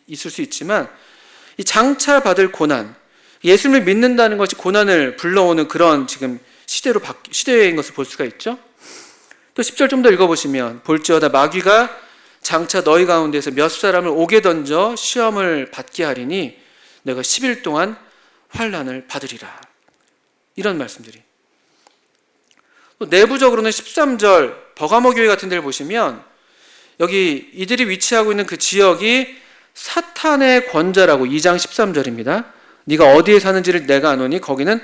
있을 수 있지만 이 장차 받을 고난, 예수님을 믿는다는 것이 고난을 불러오는 그런 지금 시대인 것을 볼 수가 있죠. 또 10절 좀 더 읽어보시면 볼지어다 마귀가 장차 너희 가운데서 몇 사람을 옥에 던져 시험을 받게 하리니 내가 10일 동안 환난을 받으리라. 이런 말씀들이. 또 내부적으로는 13절 버가모 교회 같은 데를 보시면 여기 이들이 위치하고 있는 그 지역이 사탄의 권자라고 2장 13절입니다. 네가 어디에 사는지를 내가 아노니 거기는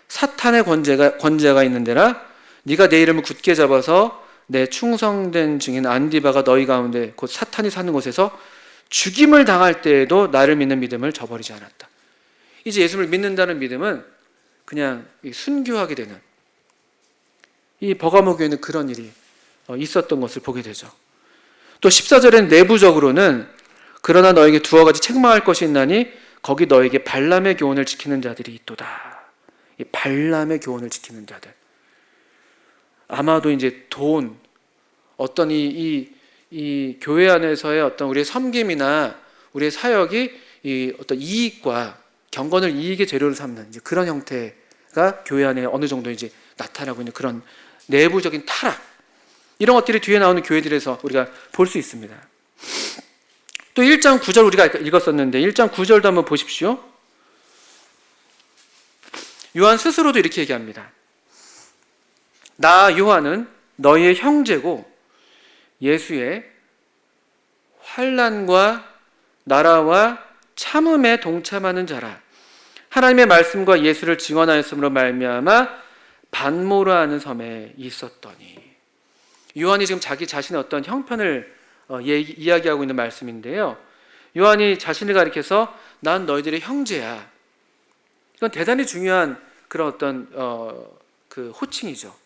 사탄의 권자가 있는 데라. 네가 내 이름을 굳게 잡아서 내 충성된 증인 안디바가 너희 가운데 곧 사탄이 사는 곳에서 죽임을 당할 때에도 나를 믿는 믿음을 저버리지 않았다. 이제 예수를 믿는다는 믿음은 그냥 순교하게 되는, 이 버가모 교회는 그런 일이 있었던 것을 보게 되죠. 또 14절엔 내부적으로는 그러나 너에게 두어 가지 책망할 것이 있나니 거기 너에게 발람의 교훈을 지키는 자들이 있도다. 이 발람의 교훈을 지키는 자들. 아마도 이제 돈, 어떤 이 교회 안에서의 어떤 우리의 섬김이나 우리의 사역이 이 어떤 이익과 경건을 이익의 재료로 삼는 이제 그런 형태가 교회 안에 어느 정도 이제 나타나고 있는 그런 내부적인 타락, 이런 것들이 뒤에 나오는 교회들에서 우리가 볼 수 있습니다. 또 1장 9절 우리가 읽었었는데 1장 9절도 한번 보십시오. 요한 스스로도 이렇게 얘기합니다. 나 요한은 너희의 형제고 예수의 환난과 나라와 참음에 동참하는 자라. 하나님의 말씀과 예수를 증언하였으므로 말미암아 반모라 하는 섬에 있었더니. 요한이 지금 자기 자신의 어떤 형편을 이야기하고 있는 말씀인데요. 요한이 자신을 가리켜서 난 너희들의 형제야. 이건 대단히 중요한 그런 어떤 그 호칭이죠.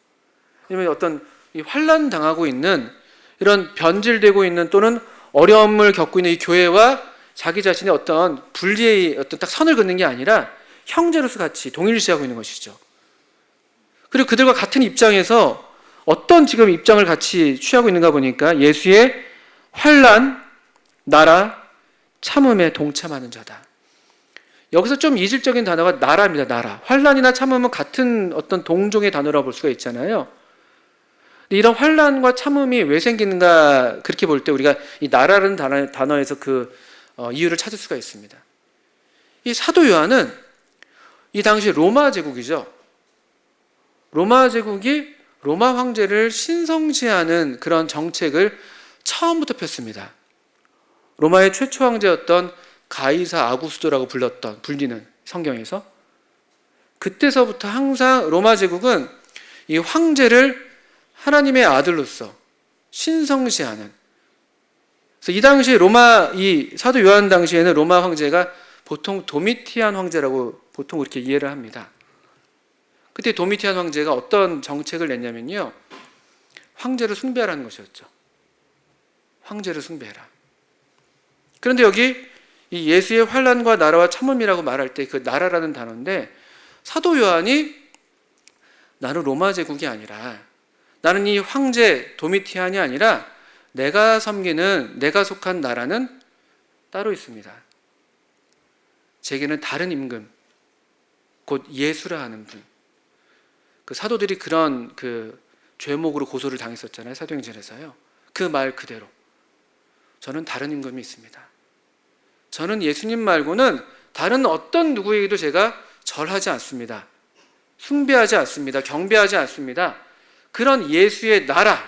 왜냐하면 어떤 환난 당하고 있는 이런 변질되고 있는 또는 어려움을 겪고 있는 이 교회와 자기 자신의 어떤 분리의 어떤 딱 선을 긋는 게 아니라 형제로서 같이 동일시하고 있는 것이죠. 그리고 그들과 같은 입장에서 어떤 지금 입장을 같이 취하고 있는가 보니까 예수의 환난, 나라, 참음에 동참하는 자다. 여기서 좀 이질적인 단어가 나라입니다. 나라. 환난이나 참음은 같은 어떤 동종의 단어라고 볼 수가 있잖아요. 이런 환난과 참음이 왜 생기는가 그렇게 볼 때 우리가 이 나라라는 단어에서 그 이유를 찾을 수가 있습니다. 이 사도 요한은 이 당시 로마 제국이죠. 로마 제국이 로마 황제를 신성시하는 그런 정책을 처음부터 폈습니다. 로마의 최초 황제였던 가이사 아구스토라고 불리는 성경에서 그때서부터 항상 로마 제국은 이 황제를 하나님의 아들로서 신성시하는, 그래서 이 당시 이 사도 요한 당시에는 로마 황제가 보통 도미티안 황제라고 보통 그렇게 이해를 합니다. 그때 도미티안 황제가 어떤 정책을 냈냐면요, 황제를 숭배하라는 것이었죠. 황제를 숭배해라. 그런데 여기 이 예수의 환난과 나라와 참음이라고 말할 때 그 나라라는 단어인데, 사도 요한이 나는 로마 제국이 아니라, 나는 이 황제 도미티안이 아니라 내가 섬기는, 내가 속한 나라는 따로 있습니다. 제게는 다른 임금, 곧 예수라 하는 분. 그 사도들이 그런 그 죄목으로 고소를 당했었잖아요. 사도행전에서요. 그 말 그대로 저는 다른 임금이 있습니다. 저는 예수님 말고는 다른 어떤 누구에게도 제가 절하지 않습니다. 숭배하지 않습니다. 경배하지 않습니다. 그런 예수의 나라,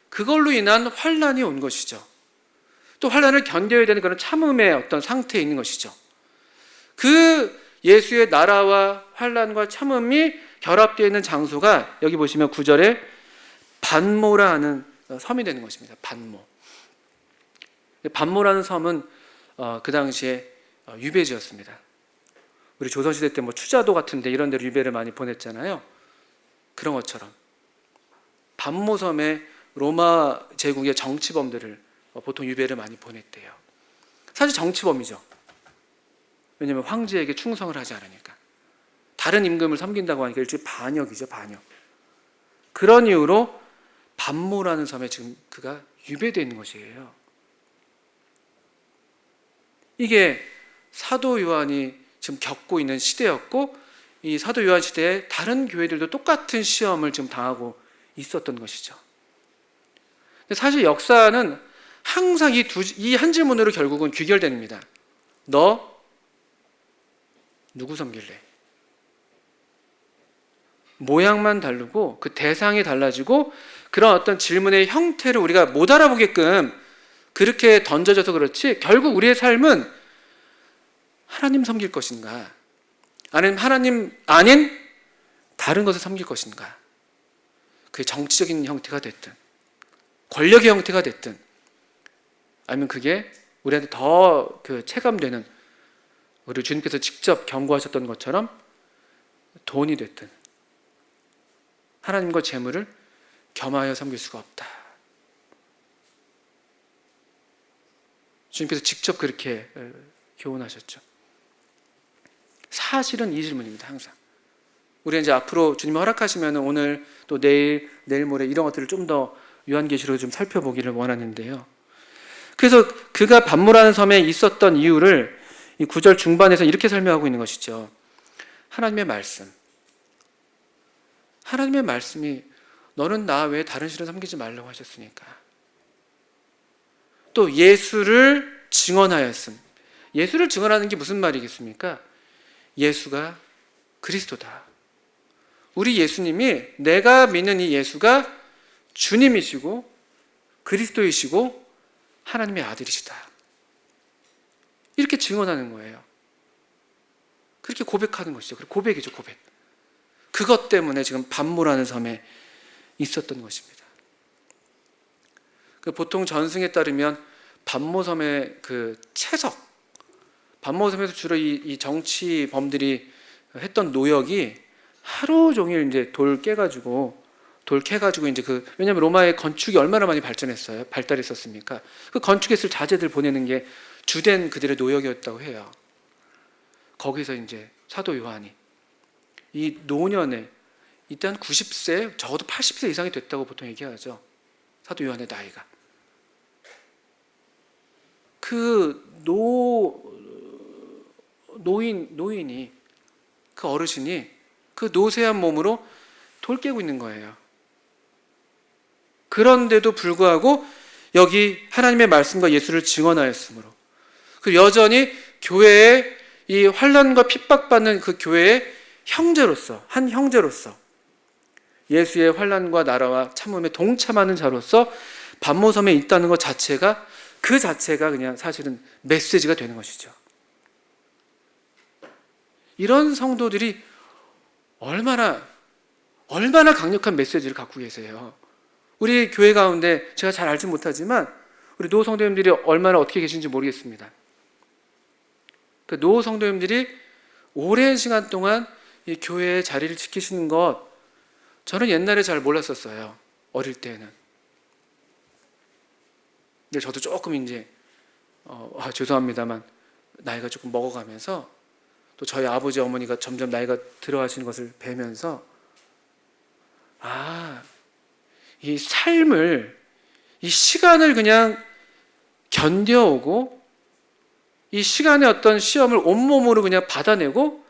그걸로 인한 환난이 온 것이죠. 또 환난을 견뎌야 되는 그런 참음의 어떤 상태에 있는 것이죠. 그 예수의 나라와 환난과 참음이 결합되어 있는 장소가 여기 보시면 9절에 반모라 하는 섬이 되는 것입니다. 반모. 반모라는 섬은 그 당시에 유배지였습니다. 우리 조선시대 때 뭐 추자도 같은데 이런 데로 유배를 많이 보냈잖아요. 그런 것처럼 반모섬에 로마 제국의 정치범들을 보통 유배를 많이 보냈대요. 사실 정치범이죠. 왜냐하면 황제에게 충성을 하지 않으니까. 다른 임금을 섬긴다고 하니까 일종의 반역이죠. 반역. 그런 이유로 반모라는 섬에 지금 그가 유배되어 있는 것이에요. 이게 사도 요한이 지금 겪고 있는 시대였고, 이 사도 요한 시대에 다른 교회들도 똑같은 시험을 지금 당하고 있었던 것이죠. 근데 사실 역사는 항상 이 한 질문으로 결국은 귀결됩니다. 너 누구 섬길래? 모양만 다르고 그 대상이 달라지고 그런 어떤 질문의 형태를 우리가 못 알아보게끔 그렇게 던져져서 그렇지, 결국 우리의 삶은 하나님 섬길 것인가, 아니면 하나님 아닌 다른 것을 섬길 것인가, 그게 정치적인 형태가 됐든 권력의 형태가 됐든, 아니면 그게 우리한테 더 그 체감되는, 우리 주님께서 직접 경고하셨던 것처럼 돈이 됐든, 하나님과 재물을 겸하여 섬길 수가 없다. 주님께서 직접 그렇게 교훈하셨죠. 사실은 이 질문입니다. 항상 우리 이제 앞으로 주님이 허락하시면 오늘 또 내일 모레 이런 것들을 좀 더 요한계시록을 좀 살펴보기를 원하는데요. 그래서 그가 반모라는 섬에 있었던 이유를 이 9절 중반에서 이렇게 설명하고 있는 것이죠. 하나님의 말씀. 하나님의 말씀이 너는 나 외에 다른 신을 섬기지 말라고 하셨으니까. 또 예수를 증언하였음. 예수를 증언하는 게 무슨 말이겠습니까? 예수가 그리스도다. 우리 예수님이, 내가 믿는 이 예수가 주님이시고 그리스도이시고 하나님의 아들이시다. 이렇게 증언하는 거예요. 그렇게 고백하는 것이죠. 고백이죠, 고백. 그것 때문에 지금 반모라는 섬에 있었던 것입니다. 보통 전승에 따르면 반모섬의 그 채석, 반모섬에서 주로 이 정치범들이 했던 노역이 하루 종일 이제 돌 캐가지고 이제 왜냐하면 로마의 건축이 얼마나 많이 발달했었습니까? 그 건축했을 자재들 보내는 게 주된 그들의 노역이었다고 해요. 거기서 이제 사도 요한이 이 노년에 이때 한 90세, 적어도 80세 이상이 됐다고 보통 얘기하죠. 사도 요한의 나이가. 그 노인이, 그 어르신이 그 노쇠한 몸으로 돌 깨고 있는 거예요. 그런데도 불구하고 여기 하나님의 말씀과 예수를 증언하였으므로, 그 여전히 교회의 이 환난과 핍박받는 그 교회의 형제로서, 한 형제로서, 예수의 환난과 나라와 참음에 동참하는 자로서 반모섬에 있다는 것 자체가, 그 자체가 그냥 사실은 메시지가 되는 것이죠. 이런 성도들이 얼마나 강력한 메시지를 갖고 계세요. 우리 교회 가운데 제가 잘 알지 못하지만 우리 노 성도님들이 얼마나 어떻게 계신지 모르겠습니다. 그 노 성도님들이 오랜 시간 동안 이 교회의 자리를 지키시는 것, 저는 옛날에 잘 몰랐었어요. 어릴 때는. 근데 저도 조금 이제 죄송합니다만 나이가 조금 먹어가면서, 또 저희 아버지 어머니가 점점 나이가 들어가시는 것을 뵈면서, 이 삶을, 이 시간을 그냥 견뎌오고 이 시간의 어떤 시험을 온몸으로 그냥 받아내고,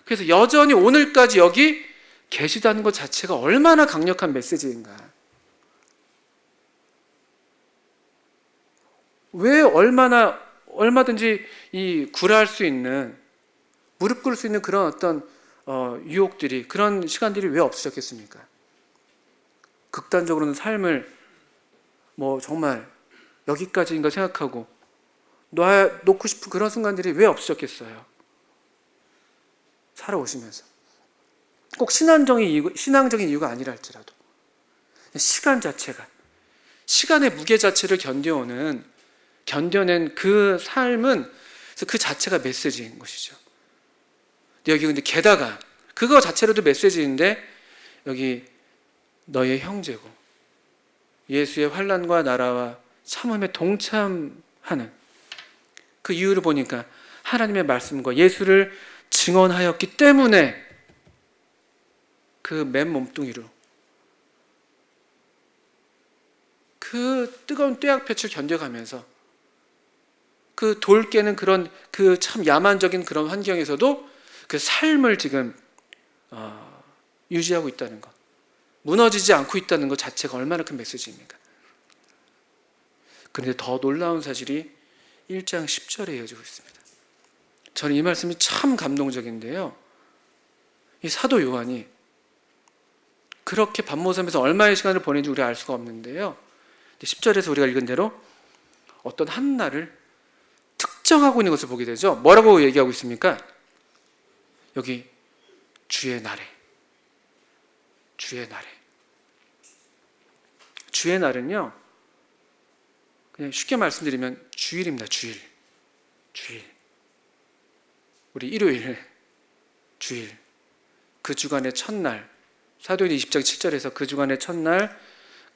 그래서 여전히 오늘까지 여기 계시다는 것 자체가 얼마나 강력한 메시지인가. 왜 얼마든지 이 굴할 수 있는, 무릎 꿇을 수 있는 그런 어떤 유혹들이, 그런 시간들이 왜 없으셨겠습니까? 극단적으로는 삶을 정말 여기까지인가 생각하고 놓고 싶은 그런 순간들이 왜 없으셨겠어요? 살아오시면서. 꼭 신앙적인 이유가 아니라 할지라도 시간 자체가, 시간의 무게 자체를 견뎌낸 그 삶은, 그 자체가 메시지인 것이죠. 여기 근데 게다가 그거 자체로도 메시지인데, 여기 너의 형제고 예수의 환난과 나라와 참음에 동참하는 그 이유를 보니까 하나님의 말씀과 예수를 증언하였기 때문에 그 맨 몸뚱이로 그 뜨거운 뙤약볕을 견뎌가면서 그 돌 깨는 그런 그 참 야만적인 그런 환경에서도 그 삶을 지금 유지하고 있다는 것, 무너지지 않고 있다는 것 자체가 얼마나 큰 메시지입니까? 그런데 더 놀라운 사실이 1장 10절에 이어지고 있습니다. 저는 이 말씀이 참 감동적인데요. 이 사도 요한이 그렇게 반모섬에서 얼마의 시간을 보낸지 우리가 알 수가 없는데요. 10절에서 우리가 읽은 대로 어떤 한 날을 특정하고 있는 것을 보게 되죠. 뭐라고 얘기하고 있습니까? 여기 주의 날에. 주의 날은요, 그냥 쉽게 말씀드리면 주일입니다. 주일. 우리 일요일, 주일. 그 주간의 첫날, 사도행전 20장 7절에서 그 주간의 첫날,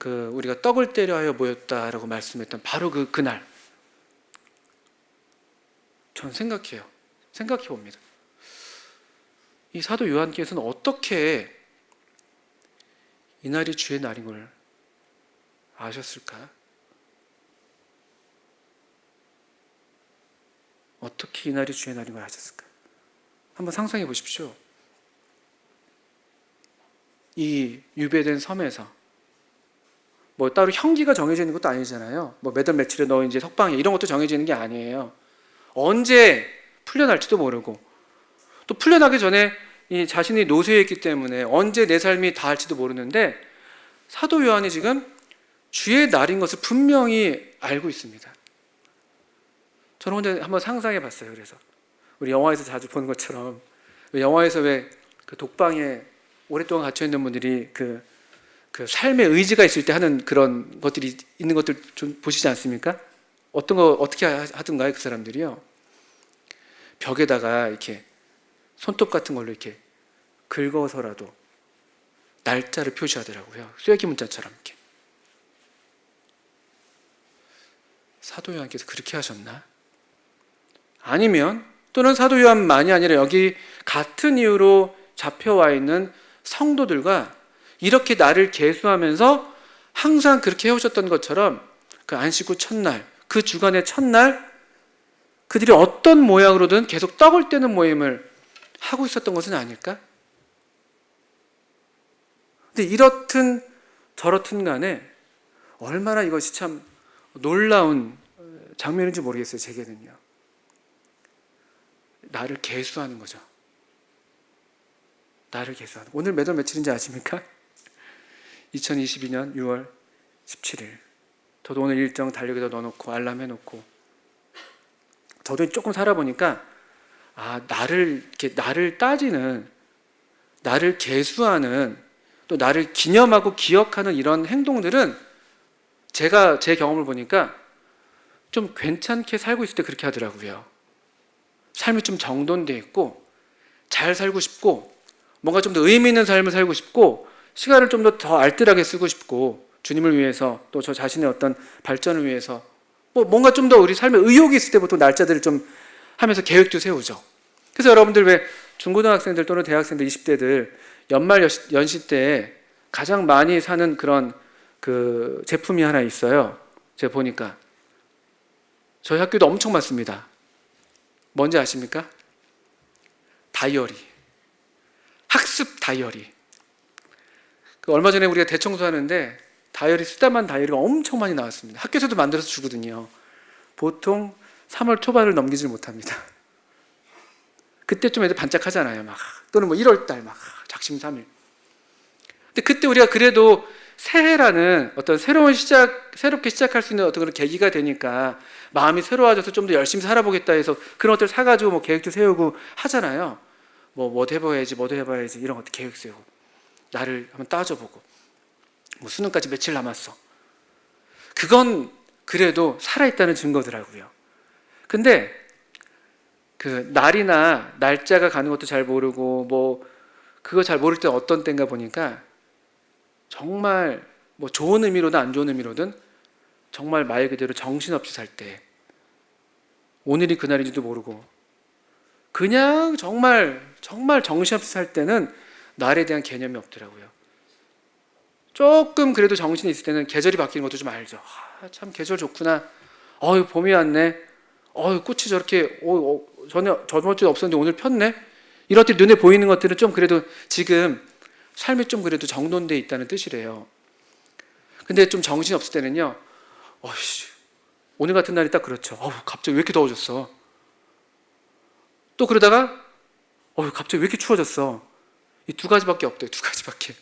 우리가 떡을 떼려 하여 모였다라고 말씀했던 바로 그날. 전 생각해 봅니다. 이 사도 요한께서는 어떻게 이날이 주의 날인 걸 아셨을까? 어떻게 이 날이 주의 날인 걸 아셨을까? 한번 상상해 보십시오. 이 유배된 섬에서 뭐 따로 형기가 정해져 있는 것도 아니잖아요. 뭐 몇 월 며칠에 너 이제 석방해 이런 것도 정해지는 게 아니에요. 언제 풀려날지도 모르고 또 풀려나기 전에 이 자신이 노쇠에 있기 때문에 언제 내 삶이 다할지도 모르는데 사도 요한이 지금 주의 날인 것을 분명히 알고 있습니다. 저는 혼자 한번 상상해 봤어요. 그래서 우리 영화에서 자주 보는 것처럼 영화에서 왜 그 독방에 오랫동안 갇혀 있는 분들이 그 삶의 의지가 있을 때 하는 그런 것들이 있는 것들 좀 보시지 않습니까? 어떤 거 어떻게 하던가요? 그 사람들이요. 벽에다가 이렇게 손톱 같은 걸로 이렇게 긁어서라도 날짜를 표시하더라고요. 쐐기 문자처럼 이렇게. 사도 요한께서 그렇게 하셨나? 아니면 또는 사도 요한만이 아니라 여기 같은 이유로 잡혀와 있는 성도들과 이렇게 나를 계수하면서 항상 그렇게 해오셨던 것처럼 그 안식 후 첫날, 그 주간의 첫날 그들이 어떤 모양으로든 계속 떡을 떼는 모임을 하고 있었던 것은 아닐까? 근데 이렇든 저렇든 간에 얼마나 이것이 참 놀라운 장면인지 모르겠어요. 제게는요. 나를 계수하는 거죠. 나를 계수하는. 오늘 몇 월 며칠인지 아십니까? 2022년 6월 17일. 저도 오늘 일정 달력에다 넣어놓고 알람 해놓고 저도 조금 살아보니까 나를 따지는, 나를 계수하는, 또 나를 기념하고 기억하는 이런 행동들은 제가 제 경험을 보니까 좀 괜찮게 살고 있을 때 그렇게 하더라고요. 삶이 좀 정돈되어 있고 잘 살고 싶고 뭔가 좀 더 의미 있는 삶을 살고 싶고 시간을 좀 더 알뜰하게 쓰고 싶고 주님을 위해서 또 저 자신의 어떤 발전을 위해서 뭔가 좀 더 우리 삶에 의욕이 있을 때부터 날짜들을 좀 하면서 계획도 세우죠. 그래서 여러분들 왜 중고등학생들 또는 대학생들 20대들 연말 연시 때 가장 많이 사는 그런 그 제품이 하나 있어요. 제가 보니까 저희 학교도 엄청 많습니다. 뭔지 아십니까? 다이어리. 학습 다이어리. 얼마 전에 우리가 대청소하는데 다이어리 쓰다만 다이어리가 엄청 많이 나왔습니다. 학교에서도 만들어서 주거든요. 보통 3월 초반을 넘기질 못합니다. 그때 좀 애들 반짝하잖아요. 막 또는 뭐 1월 달 막 작심삼일. 근데 그때 우리가 그래도 새해라는 어떤 새롭게 시작할 수 있는 어떤 그런 계기가 되니까 마음이 새로워져서 좀 더 열심히 살아보겠다 해서 그런 것들 사가지고 뭐 계획도 세우고 하잖아요. 뭐도 해봐야지 이런 것들 계획 세우고 나를 한번 따져보고 뭐 수능까지 며칠 남았어. 그건 그래도 살아있다는 증거더라고요. 근데 그 날이나 날짜가 가는 것도 잘 모르고 뭐 그거 잘 모를 때 어떤 때인가 보니까 정말 뭐 좋은 의미로든 안 좋은 의미로든 정말 말 그대로 정신없이 살 때 오늘이 그날인지도 모르고 그냥 정말 정신없이 살 때는 날에 대한 개념이 없더라고요. 조금 그래도 정신이 있을 때는 계절이 바뀌는 것도 좀 알죠. 참 계절 좋구나. 봄이 왔네. 꽃이 저렇게 저번 주에 없었는데 오늘 폈네. 이런 것들이 눈에 보이는 것들은 좀 그래도 지금 삶이 좀 그래도 정돈되어 있다는 뜻이래요. 근데 좀 정신이 없을 때는요. 오늘 같은 날이 딱 그렇죠. 갑자기 왜 이렇게 더워졌어? 또 그러다가 갑자기 왜 이렇게 추워졌어? 이 두 가지밖에 없대요. 두 가지밖에.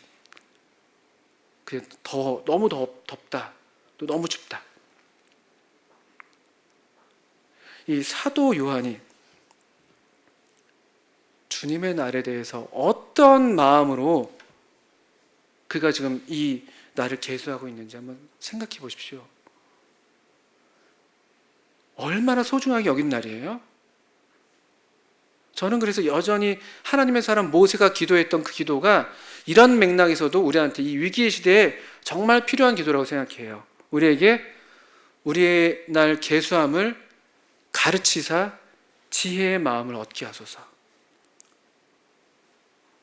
너무 덥다. 또 너무 춥다. 이 사도 요한이 주님의 날에 대해서 어떤 마음으로 그가 지금 이 날을 계수하고 있는지 한번 생각해 보십시오. 얼마나 소중하게 여긴 날이에요? 저는 그래서 여전히 하나님의 사람 모세가 기도했던 그 기도가 이런 맥락에서도 우리한테 이 위기의 시대에 정말 필요한 기도라고 생각해요. 우리에게 우리의 날 계수함을 가르치사 지혜의 마음을 얻게 하소서.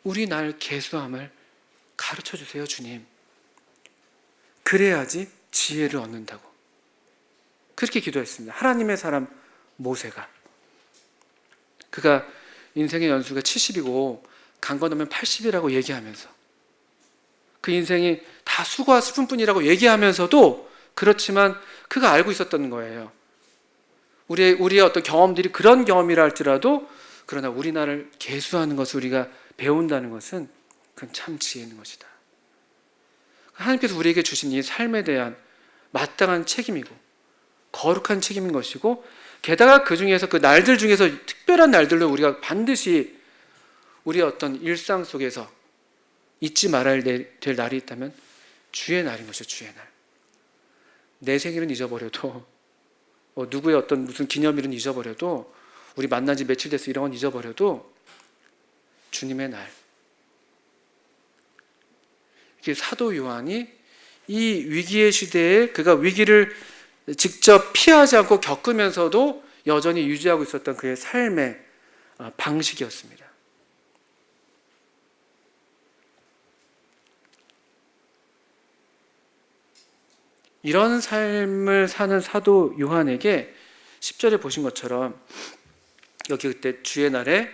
우리 날 계수함을 가르쳐 주세요, 주님. 그래야지 지혜를 얻는다고 그렇게 기도했습니다. 하나님의 사람 모세가, 그가 인생의 연수가 70이고 간 거 넘으면 80이라고 얘기하면서, 그 인생이 다 수고와 슬픔뿐이라고 얘기하면서도, 그렇지만 그가 알고 있었던 거예요. 우리의 어떤 경험들이 그런 경험이라 할지라도, 그러나 우리나라를 계수하는 것을 우리가 배운다는 것은 그건 참 지혜 있는 것이다. 하나님께서 우리에게 주신 이 삶에 대한 마땅한 책임이고 거룩한 책임인 것이고, 게다가 그 중에서, 그 날들 중에서 특별한 날들로 우리가 반드시 우리의 어떤 일상 속에서 잊지 말아야 될 날이 있다면 주의 날인 것이죠. 주의 날. 내 생일은 잊어버려도, 누구의 어떤 무슨 기념일은 잊어버려도, 우리 만난 지 며칠 됐어 이런 건 잊어버려도, 주님의 날, 이게 사도 요한이 이 위기의 시대에 그가 위기를 직접 피하지 않고 겪으면서도 여전히 유지하고 있었던 그의 삶의 방식이었습니다. 이런 삶을 사는 사도 요한에게 10절에 보신 것처럼, 여기 그때 주의 날에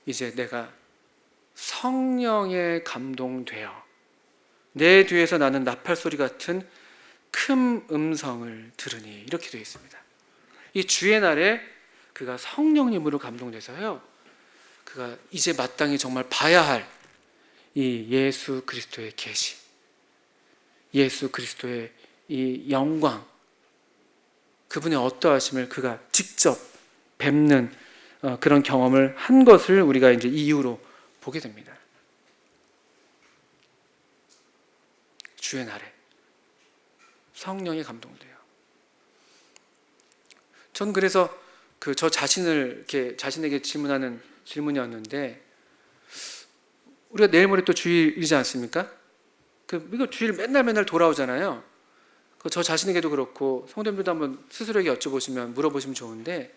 이제 내가 성령에 감동되어 내 뒤에서 나는 나팔 소리 같은 큰 음성을 들으니, 이렇게 되어 있습니다. 이 주의 날에 그가 성령님으로 감동돼서요, 그가 이제 마땅히 정말 봐야 할 이 예수 그리스도의 계시, 예수 그리스도의 이 영광, 그분의 어떠하심을 그가 직접 뵙는 그런 경험을 한 것을 우리가 이제 이유로 보게 됩니다. 주의 날에 성령이 감동돼요. 전 그래서 저 자신을 이렇게 자신에게 질문하는 질문이었는데, 우리가 내일 모레 또 주일이지 않습니까? 이거 주일 맨날 돌아오잖아요. 저 자신에게도 그렇고 성도님들도 한번 스스로에게 여쭤보시면, 물어보시면 좋은데,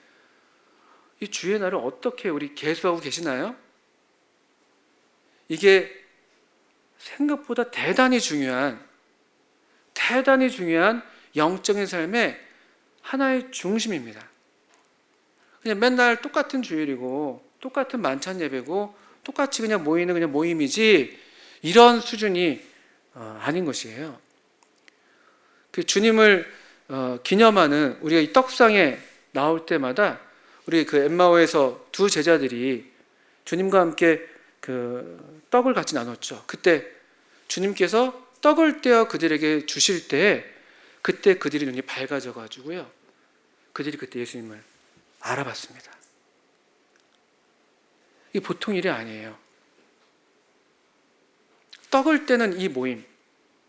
이 주의 날을 어떻게 우리 계수하고 계시나요? 이게 생각보다 대단히 중요한 영적인 삶의 하나의 중심입니다. 그냥 맨날 똑같은 주일이고 똑같은 만찬 예배고 똑같이 그냥 모이는 그냥 모임이지, 이런 수준이 아닌 것이에요. 그 주님을 기념하는, 우리가 이 떡상에 나올 때마다 우리 그 엠마오에서 두 제자들이 주님과 함께 그 떡을 같이 나눴죠. 그때 주님께서 떡을 떼어 그들에게 주실 때, 그때 그들의 눈이 밝아져 가지고요, 그들이 그때 예수님을 알아봤습니다. 이게 보통 일이 아니에요. 떡을 떼는 이 모임,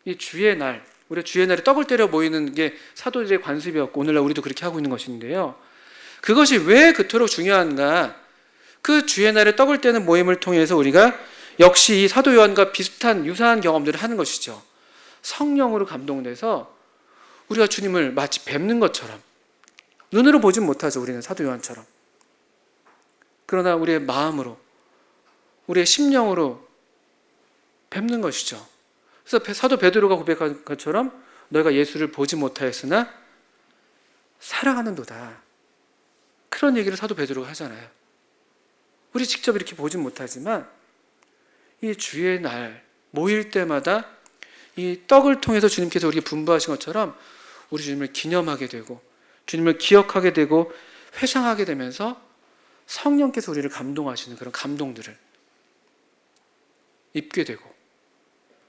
이 주의 날, 우리가 주의 날에 떡을 떼려 모이는 게 사도들의 관습이었고, 오늘날 우리도 그렇게 하고 있는 것인데요, 그것이 왜 그토록 중요한가? 그 주의 날에 떡을 떼는 모임을 통해서 우리가 역시 이 사도 요한과 비슷한 유사한 경험들을 하는 것이죠. 성령으로 감동돼서 우리가 주님을 마치 뵙는 것처럼, 눈으로 보진 못하죠, 우리는 사도 요한처럼. 그러나 우리의 마음으로, 우리의 심령으로 뵙는 것이죠. 그래서 사도 베드로가 고백한 것처럼, 너희가 예수를 보지 못하였으나 사랑하는도다, 그런 얘기를 사도 베드로가 하잖아요. 우리 직접 이렇게 보진 못하지만 이 주의 날 모일 때마다 이 떡을 통해서 주님께서 우리에게 분부하신 것처럼 우리 주님을 기념하게 되고, 주님을 기억하게 되고, 회상하게 되면서 성령께서 우리를 감동하시는 그런 감동들을 입게 되고,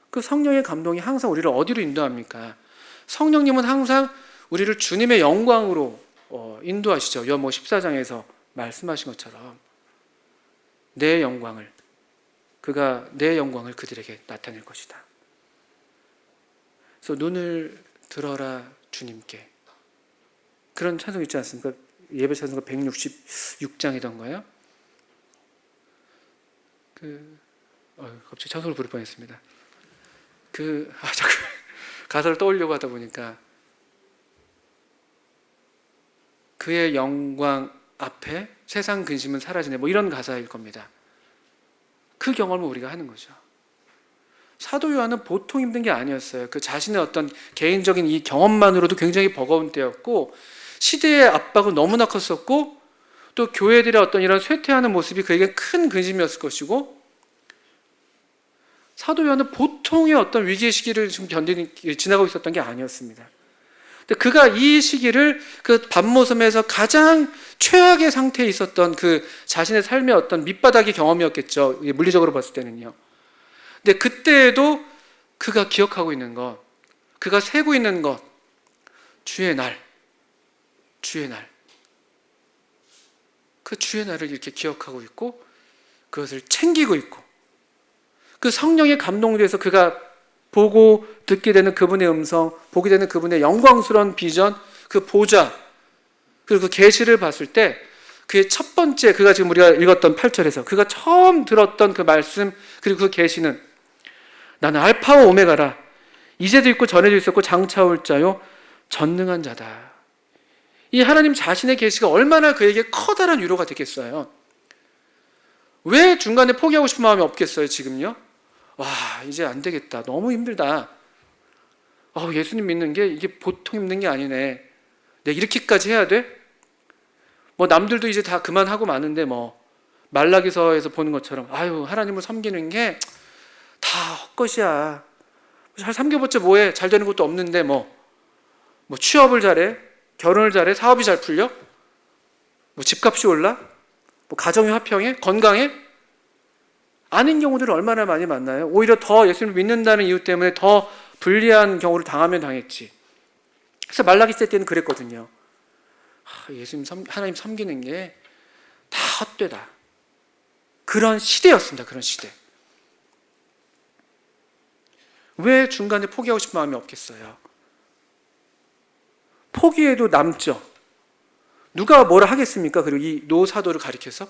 그 성령의 감동이 항상 우리를 어디로 인도합니까? 성령님은 항상 우리를 주님의 영광으로 인도하시죠. 요한복음 14장에서 말씀하신 것처럼 그가 내 영광을 그들에게 나타낼 것이다. 그래서 눈을 들어라 주님께, 그런 찬송 있지 않습니까? 예배 찬송가 166장이던가요? 갑자기 찬송을 부를 뻔했습니다. 자꾸 가사를 떠올리려고 하다 보니까, 그의 영광 앞에 세상 근심은 사라지네, 이런 가사일 겁니다. 그 경험을 우리가 하는 거죠. 사도 요한은 보통 힘든 게 아니었어요. 그 자신의 어떤 개인적인 이 경험만으로도 굉장히 버거운 때였고, 시대의 압박은 너무나 컸었고, 또 교회들의 어떤 이런 쇠퇴하는 모습이 그에게 큰 근심이었을 것이고, 사도 요한은 보통의 어떤 위기의 시기를 지금 지나가고 있었던 게 아니었습니다. 근데 그가 이 시기를 그 밤모섬에서 가장 최악의 상태에 있었던 그 자신의 삶의 어떤 밑바닥의 경험이었겠죠. 물리적으로 봤을 때는요. 근데 그때에도 그가 기억하고 있는 것, 그가 세고 있는 것, 주의 날, 주의 날. 그 주의 날을 이렇게 기억하고 있고 그것을 챙기고 있고, 그 성령의 감동돼서 그가 보고 듣게 되는 그분의 음성, 보게 되는 그분의 영광스러운 비전, 그 보좌, 그리고 그 계시를 봤을 때 그의 첫 번째, 그가 지금 우리가 읽었던 8절에서 그가 처음 들었던 그 말씀, 그리고 그 계시는 나는 알파와 오메가라, 이제도 있고 전에도 있었고 장차 올 자요 전능한 자다. 이 하나님 자신의 계시가 얼마나 그에게 커다란 위로가 되겠어요. 왜 중간에 포기하고 싶은 마음이 없겠어요? 지금요? 와, 이제 안 되겠다, 너무 힘들다, 예수님 믿는 게 이게 보통 힘든 게 아니네, 내가 이렇게까지 해야 돼? 뭐 남들도 이제 다 그만하고 마는데, 뭐 말라기서에서 보는 것처럼 아유, 하나님을 섬기는 게 다 헛것이야, 잘 섬겨봤자 뭐해, 잘 되는 것도 없는데, 뭐 취업을 잘해, 결혼을 잘해, 사업이 잘 풀려, 뭐 집값이 올라, 뭐 가정이 화평해, 건강해? 아닌 경우들을 얼마나 많이 만나요. 오히려 더 예수님을 믿는다는 이유 때문에 더 불리한 경우를 당하면 당했지. 그래서 말라기서 때는 그랬거든요. 하나님 섬기는 게 다 헛되다. 그런 시대였습니다. 그런 시대. 왜 중간에 포기하고 싶은 마음이 없겠어요? 포기해도 남죠. 누가 뭐라 하겠습니까? 그리고 이 노사도를 가리켜서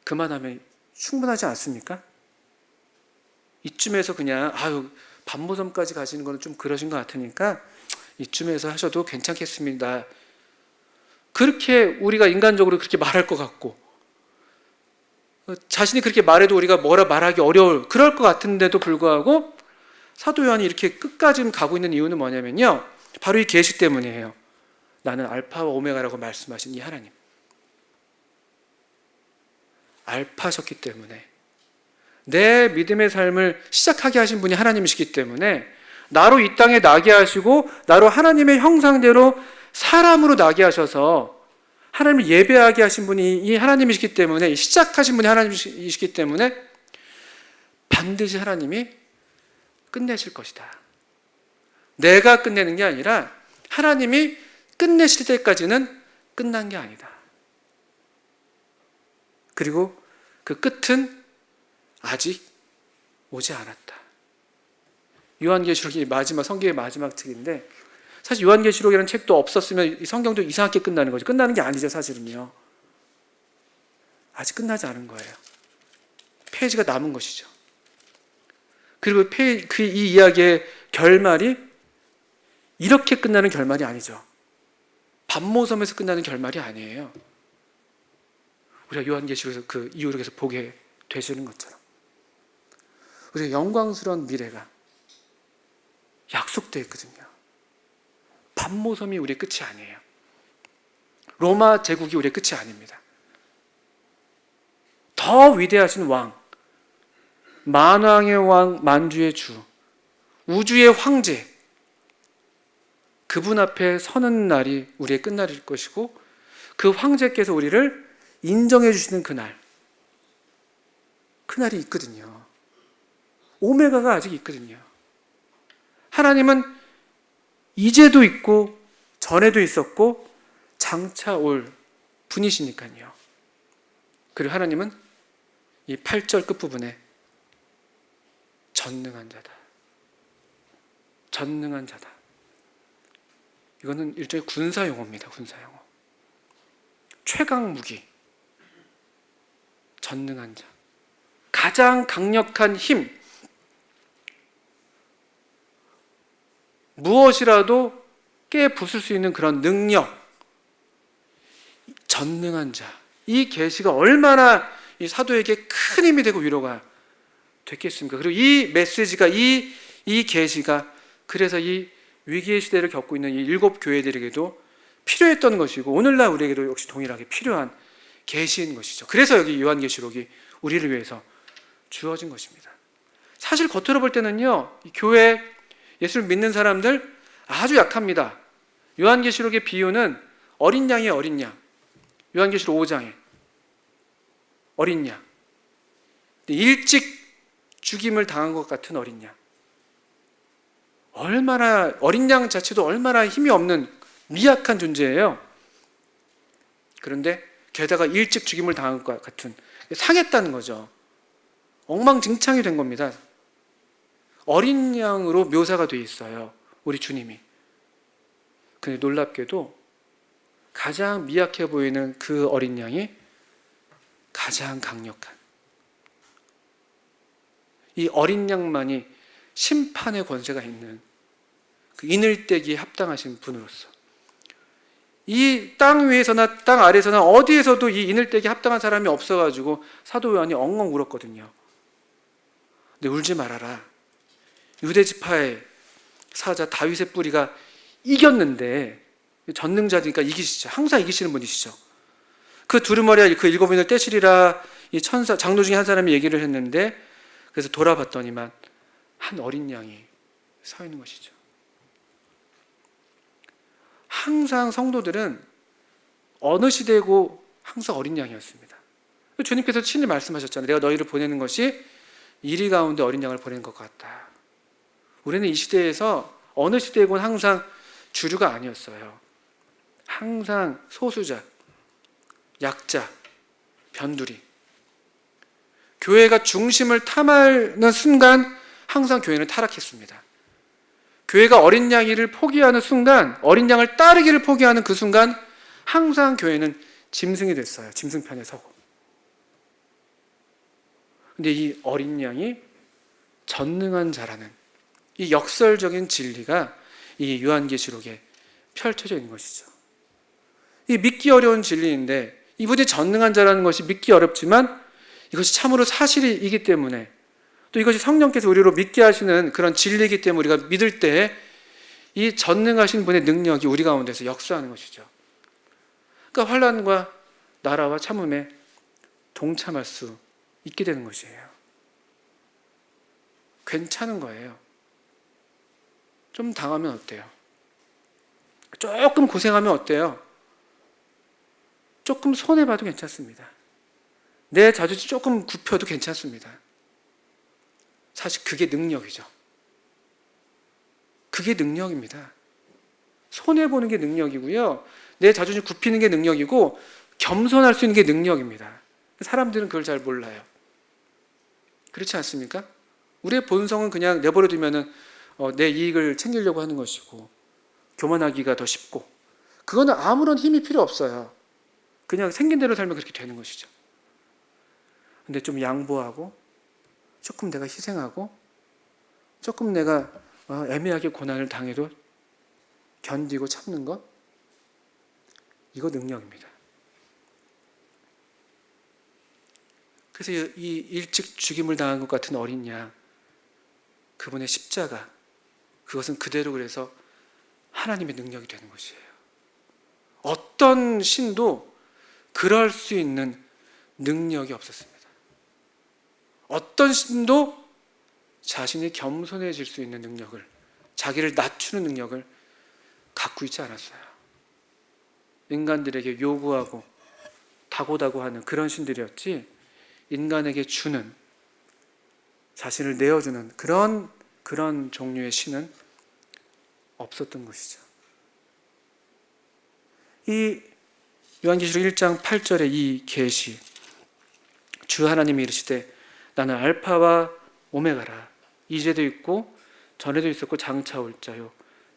그만하면 충분하지 않습니까? 이쯤에서 그냥 밤모섬까지 가시는 거는 좀 그러신 것 같으니까 이쯤에서 하셔도 괜찮겠습니다. 그렇게 우리가 인간적으로 그렇게 말할 것 같고, 자신이 그렇게 말해도 우리가 뭐라 말하기 어려울, 그럴 것 같은데도 불구하고 사도 요한이 이렇게 끝까지 가고 있는 이유는 뭐냐면요, 바로 이 계시 때문이에요. 나는 알파와 오메가라고 말씀하신 이 하나님, 알파셨기 때문에, 내 믿음의 삶을 시작하게 하신 분이 하나님이시기 때문에 나로 이 땅에 나게 하시고 나로 하나님의 형상대로 사람으로 나게 하셔서 하나님을 예배하게 하신 분이 이 하나님이시기 때문에, 시작하신 분이 하나님이시기 때문에 반드시 하나님이 끝내실 것이다. 내가 끝내는 게 아니라 하나님이 끝내실 때까지는 끝난 게 아니다. 그리고 그 끝은 아직 오지 않았다. 요한계시록이 마지막, 성경의 마지막 책인데, 사실 요한계시록이라는 책도 없었으면 이 성경도 이상하게 끝나는 거죠. 끝나는 게 아니죠, 사실은요. 아직 끝나지 않은 거예요. 페이지가 남은 것이죠. 그리고 이 이야기의 결말이 이렇게 끝나는 결말이 아니죠. 밤모섬에서 끝나는 결말이 아니에요. 우리가 요한계시록에서 그 이후로 계속 보게 되시는 것처럼 우리가 영광스러운 미래가 약속되어 있거든요. 밤모섬이 우리의 끝이 아니에요. 로마 제국이 우리의 끝이 아닙니다. 더 위대하신 왕, 만왕의 왕, 만주의 주, 우주의 황제, 그분 앞에 서는 날이 우리의 끝날일 것이고, 그 황제께서 우리를 인정해 주시는 그날이 있거든요. 오메가가 아직 있거든요. 하나님은 이제도 있고 전에도 있었고 장차 올 분이시니까요. 그리고 하나님은 이 8절 끝부분에 전능한 자다, 전능한 자다. 이거는 일종의 군사용어입니다. 군사용어. 최강 무기, 전능한 자, 가장 강력한 힘, 무엇이라도 깨부술 수 있는 그런 능력, 전능한 자. 이 계시가 얼마나 이 사도에게 큰 힘이 되고 위로가 됐겠습니까? 그리고 이 메시지가 이 계시가 그래서 이 위기의 시대를 겪고 있는 이 7 교회들에게도 필요했던 것이고 오늘날 우리에게도 역시 동일하게 필요한 계시인 것이죠. 그래서 여기 요한계시록이 우리를 위해서 주어진 것입니다. 사실 겉으로 볼 때는요, 이 교회 예수를 믿는 사람들 아주 약합니다. 요한계시록의 비유는 어린 양이에요. 어린 양. 요한계시록 5장에 어린 양, 일찍 죽임을 당한 것 같은 어린 양. 얼마나 어린 양 자체도 얼마나 힘이 없는 미약한 존재예요. 그런데 게다가 일찍 죽임을 당한 것 같은, 상했다는 거죠. 엉망진창이 된 겁니다. 어린 양으로 묘사가 돼 있어요, 우리 주님이. 근데 놀랍게도 가장 미약해 보이는 그 어린 양이 가장 강력한, 이 어린 양만이 심판의 권세가 있는 그 이늘대기에 합당하신 분으로서, 이 땅 위에서나 땅 아래서나 어디에서도 이 이늘대기에 합당한 사람이 없어가지고 사도 요한이 엉엉 울었거든요. 근데 울지 말아라. 유대지파의 사자 다윗의 뿌리가 이겼는데, 전능자니까 이기시죠. 항상 이기시는 분이시죠. 그 두루마리와 그 7인을 떼시리라 이 천사 장로 중에 한 사람이 얘기를 했는데, 그래서 돌아봤더니만 한 어린 양이 서 있는 것이죠. 항상 성도들은 어느 시대고 항상 어린 양이었습니다. 주님께서 친히 말씀하셨잖아요. 내가 너희를 보내는 것이 이리 가운데 어린 양을 보내는 것 같다. 우리는 이 시대에서 어느 시대이건 항상 주류가 아니었어요. 항상 소수자, 약자, 변두리. 교회가 중심을 탐하는 순간 항상 교회는 타락했습니다. 교회가 어린 양이를 포기하는 순간, 어린 양을 따르기를 포기하는 그 순간 항상 교회는 짐승이 됐어요. 짐승편에 서고. 근데 이 어린 양이 전능한 자라는 이 역설적인 진리가 이 요한계시록에 펼쳐져 있는 것이죠. 이 믿기 어려운 진리인데, 이분이 전능한 자라는 것이 믿기 어렵지만 이것이 참으로 사실이기 때문에, 또 이것이 성령께서 우리로 믿게 하시는 그런 진리이기 때문에 우리가 믿을 때 이 전능하신 분의 능력이 우리 가운데서 역사하는 것이죠. 그러니까 환난과 나라와 참음에 동참할 수 있게 되는 것이에요. 괜찮은 거예요. 좀 당하면 어때요? 조금 고생하면 어때요? 조금 손해봐도 괜찮습니다. 내 자존심 조금 굽혀도 괜찮습니다. 사실 그게 능력이죠. 그게 능력입니다. 손해보는 게 능력이고요, 내 자존심 굽히는 게 능력이고, 겸손할 수 있는 게 능력입니다. 사람들은 그걸 잘 몰라요. 그렇지 않습니까? 우리의 본성은 그냥 내버려두면은 내 이익을 챙기려고 하는 것이고, 교만하기가 더 쉽고, 그거는 아무런 힘이 필요 없어요. 그냥 생긴 대로 살면 그렇게 되는 것이죠. 근데 좀 양보하고, 조금 내가 희생하고, 조금 내가 애매하게 고난을 당해도 견디고 참는 것, 이거 능력입니다. 그래서 이 일찍 죽임을 당한 것 같은 어린 양, 그분의 십자가, 그것은 그대로 그래서 하나님의 능력이 되는 것이에요. 어떤 신도 그럴 수 있는 능력이 없었습니다. 어떤 신도 자신이 겸손해질 수 있는 능력을, 자기를 낮추는 능력을 갖고 있지 않았어요. 인간들에게 요구하고 다고다고 하는 그런 신들이었지, 인간에게 주는, 자신을 내어주는 그런 종류의 신은 없었던 것이죠. 이 요한계시록 1장 8절의 이 계시, 주 하나님이 이르시되 나는 알파와 오메가라, 이제도 있고 전에도 있었고 장차 올 자요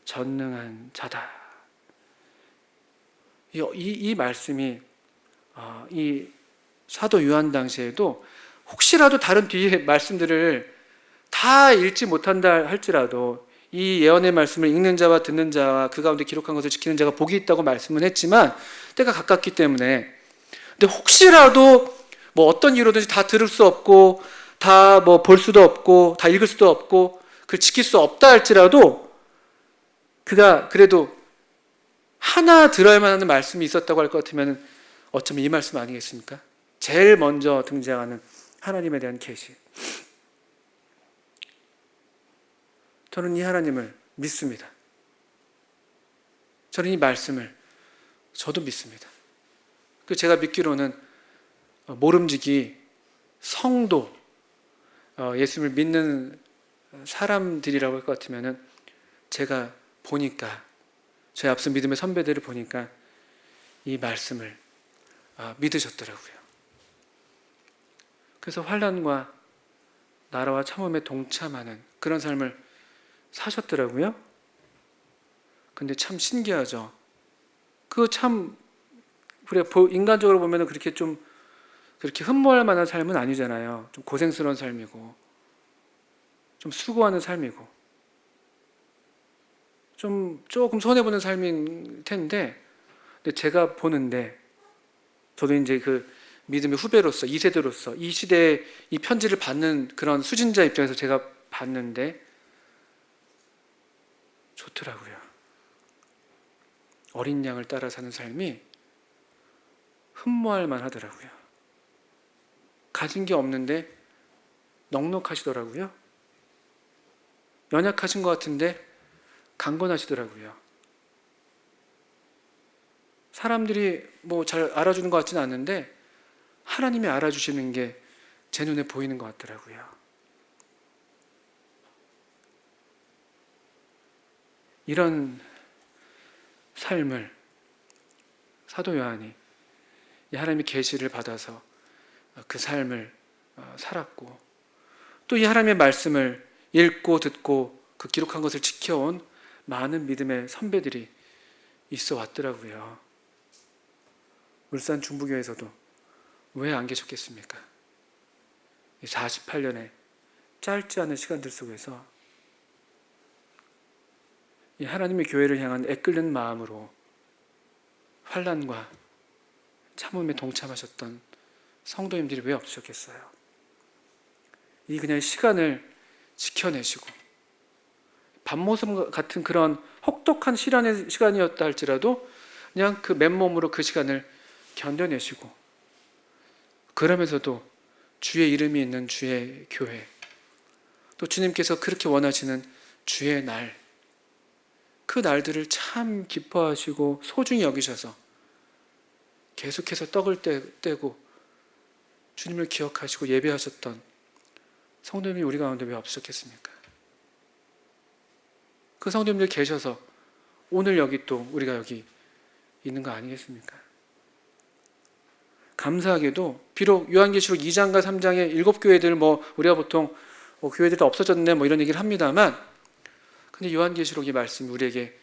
전능한 자다. 이 말씀이 이 사도 요한 당시에도 혹시라도 다른 뒤에 말씀들을 다 읽지 못한다 할지라도 이 예언의 말씀을 읽는 자와 듣는 자와 그 가운데 기록한 것을 지키는 자가 복이 있다고 말씀은 했지만 때가 가깝기 때문에, 근데 혹시라도 뭐 어떤 이유로든지 다 들을 수 없고 다 뭐 볼 수도 없고 다 읽을 수도 없고 그걸 지킬 수 없다 할지라도 그가 그래도 하나 들어야만 하는 말씀이 있었다고 할 것 같으면 어쩌면 이 말씀 아니겠습니까? 제일 먼저 등장하는 하나님에 대한 계시. 저는 이 하나님을 믿습니다. 저는 이 말씀을 저도 믿습니다. 그 제가 믿기로는 모름지기 성도, 예수님을 믿는 사람들이라고 할 것 같으면은 제가 보니까 저희 앞서 믿음의 선배들을 보니까 이 말씀을 믿으셨더라고요. 그래서 환난과 나라와 참음에 동참하는 그런 삶을 사셨더라고요. 근데 참 신기하죠. 그래 인간적으로 보면 그렇게 좀 그렇게 흠모할 만한 삶은 아니잖아요. 좀 고생스러운 삶이고, 좀 수고하는 삶이고, 좀 조금 손해보는 삶일 텐데, 근데 제가 보는데, 저도 이제 그 믿음의 후배로서, 2세대로서 이 시대에 이 편지를 받는 그런 수진자 입장에서 제가 봤는데, 좋더라고요. 어린 양을 따라 사는 삶이 흠모할 만하더라고요. 가진 게 없는데 넉넉하시더라고요. 연약하신 것 같은데 강건하시더라고요. 사람들이 뭐 잘 알아주는 것 같지는 않는데 하나님이 알아주시는 게 제 눈에 보이는 것 같더라고요. 이런 삶을 사도 요한이 이 하나님의 계시를 받아서 그 삶을 살았고, 또 이 하나님의 말씀을 읽고 듣고 그 기록한 것을 지켜온 많은 믿음의 선배들이 있어 왔더라고요. 울산 중부교회에서도 왜 안 계셨겠습니까? 48년의 짧지 않은 시간들 속에서 이 하나님의 교회를 향한 애끓는 마음으로 환난과 참음에 동참하셨던 성도님들이 왜 없으셨겠어요? 이 그냥 시간을 지켜내시고 밤모섬 같은 그런 혹독한 시련의 시간이었다 할지라도 그냥 그 맨몸으로 그 시간을 견뎌내시고, 그러면서도 주의 이름이 있는 주의 교회, 또 주님께서 그렇게 원하시는 주의 날, 그 날들을 참 기뻐하시고 소중히 여기셔서 계속해서 떡을 떼고 주님을 기억하시고 예배하셨던 성도님이 우리 가운데 왜 없었겠습니까? 그 성도님들 계셔서 오늘 여기 또 우리가 여기 있는 거 아니겠습니까? 감사하게도 비록 요한계시록 2장과 3장의 7교회들 우리가 보통 교회들이 다 없어졌네 이런 얘기를 합니다만, 근데 요한계시록의 말씀이 우리에게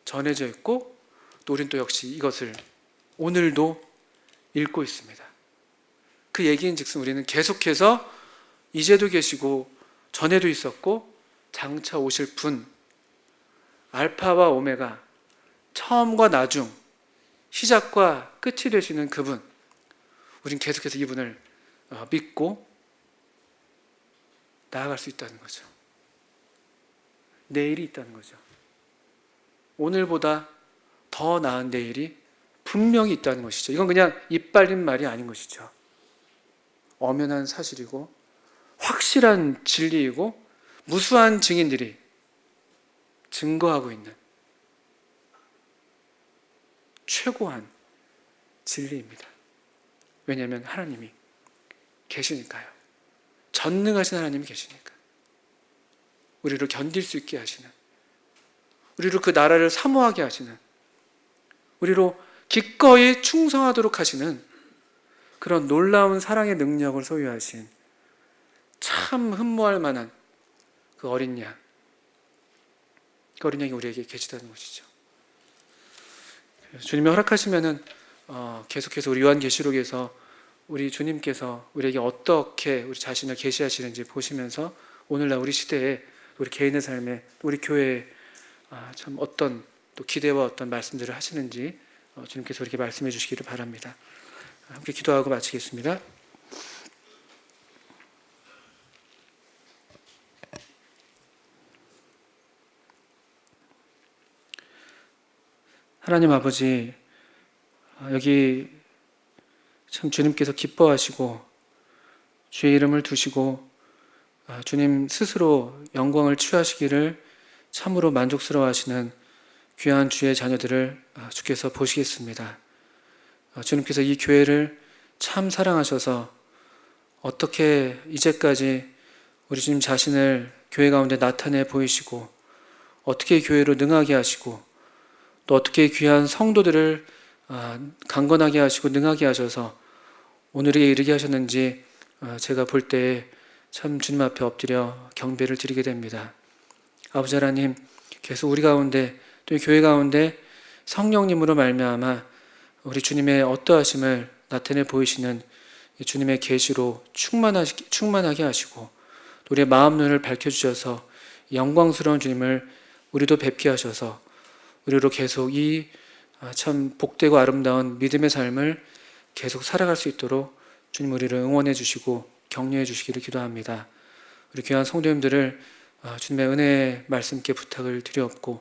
전해져 있고 또 우리는 또 역시 이것을 오늘도 읽고 있습니다. 그 얘기인즉슨 우리는 계속해서 이제도 계시고 전에도 있었고 장차 오실 분, 알파와 오메가, 처음과 나중, 시작과 끝이 되시는 그분, 우린 계속해서 이분을 믿고 나아갈 수 있다는 거죠. 내일이 있다는 거죠. 오늘보다 더 나은 내일이 분명히 있다는 것이죠. 이건 그냥 입 벌린 말이 아닌 것이죠. 엄연한 사실이고 확실한 진리이고 무수한 증인들이 증거하고 있는 최고한 진리입니다. 왜냐하면 하나님이 계시니까요. 전능하신 하나님이 계시니까. 우리를 견딜 수 있게 하시는, 우리로 그 나라를 사모하게 하시는, 우리로 기꺼이 충성하도록 하시는 그런 놀라운 사랑의 능력을 소유하신 참 흠모할 만한 그 어린 양, 그 어린 양이 우리에게 계시다는 것이죠. 주님이 허락하시면은 계속해서 우리 요한계시록에서 우리 주님께서 우리에게 어떻게 우리 자신을 계시하시는지 보시면서 오늘날 우리 시대에 우리 개인의 삶에 우리 교회에 참 어떤 또 기대와 어떤 말씀들을 하시는지 주님께서 우리에게 말씀해 주시기를 바랍니다. 함께 기도하고 마치겠습니다. 하나님 아버지, 여기 참 주님께서 기뻐하시고 주의 이름을 두시고 주님 스스로 영광을 취하시기를 참으로 만족스러워하시는 귀한 주의 자녀들을 주께서 보시겠습니다. 주님께서 이 교회를 참 사랑하셔서 어떻게 이제까지 우리 주님 자신을 교회 가운데 나타내 보이시고 어떻게 교회로 능하게 하시고 또 어떻게 귀한 성도들을 강건하게 하시고 능하게 하셔서 오늘에 이르게 하셨는지 제가 볼 때에 참 주님 앞에 엎드려 경배를 드리게 됩니다. 아버지 하나님, 계속 우리 가운데 또 교회 가운데 성령님으로 말미암아 우리 주님의 어떠하심을 나타내 보이시는 주님의 계시로 충만하게 하시고 우리의 마음 눈을 밝혀주셔서 영광스러운 주님을 우리도 뵙게 하셔서 우리로 계속 이 참 복되고 아름다운 믿음의 삶을 계속 살아갈 수 있도록 주님 우리를 응원해 주시고 격려해 주시기를 기도합니다. 우리 귀한 성도님들을 주님의 은혜의 말씀께 부탁을 드리옵고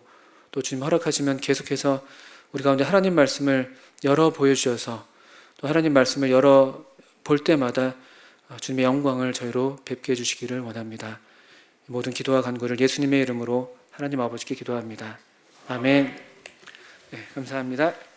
또 주님 허락하시면 계속해서 우리 가운데 하나님 말씀을 열어 보여주셔서 또 하나님 말씀을 열어 볼 때마다 주님의 영광을 저희로 뵙게 해주시기를 원합니다. 모든 기도와 간구를 예수님의 이름으로 하나님 아버지께 기도합니다. 아멘. 네, 감사합니다.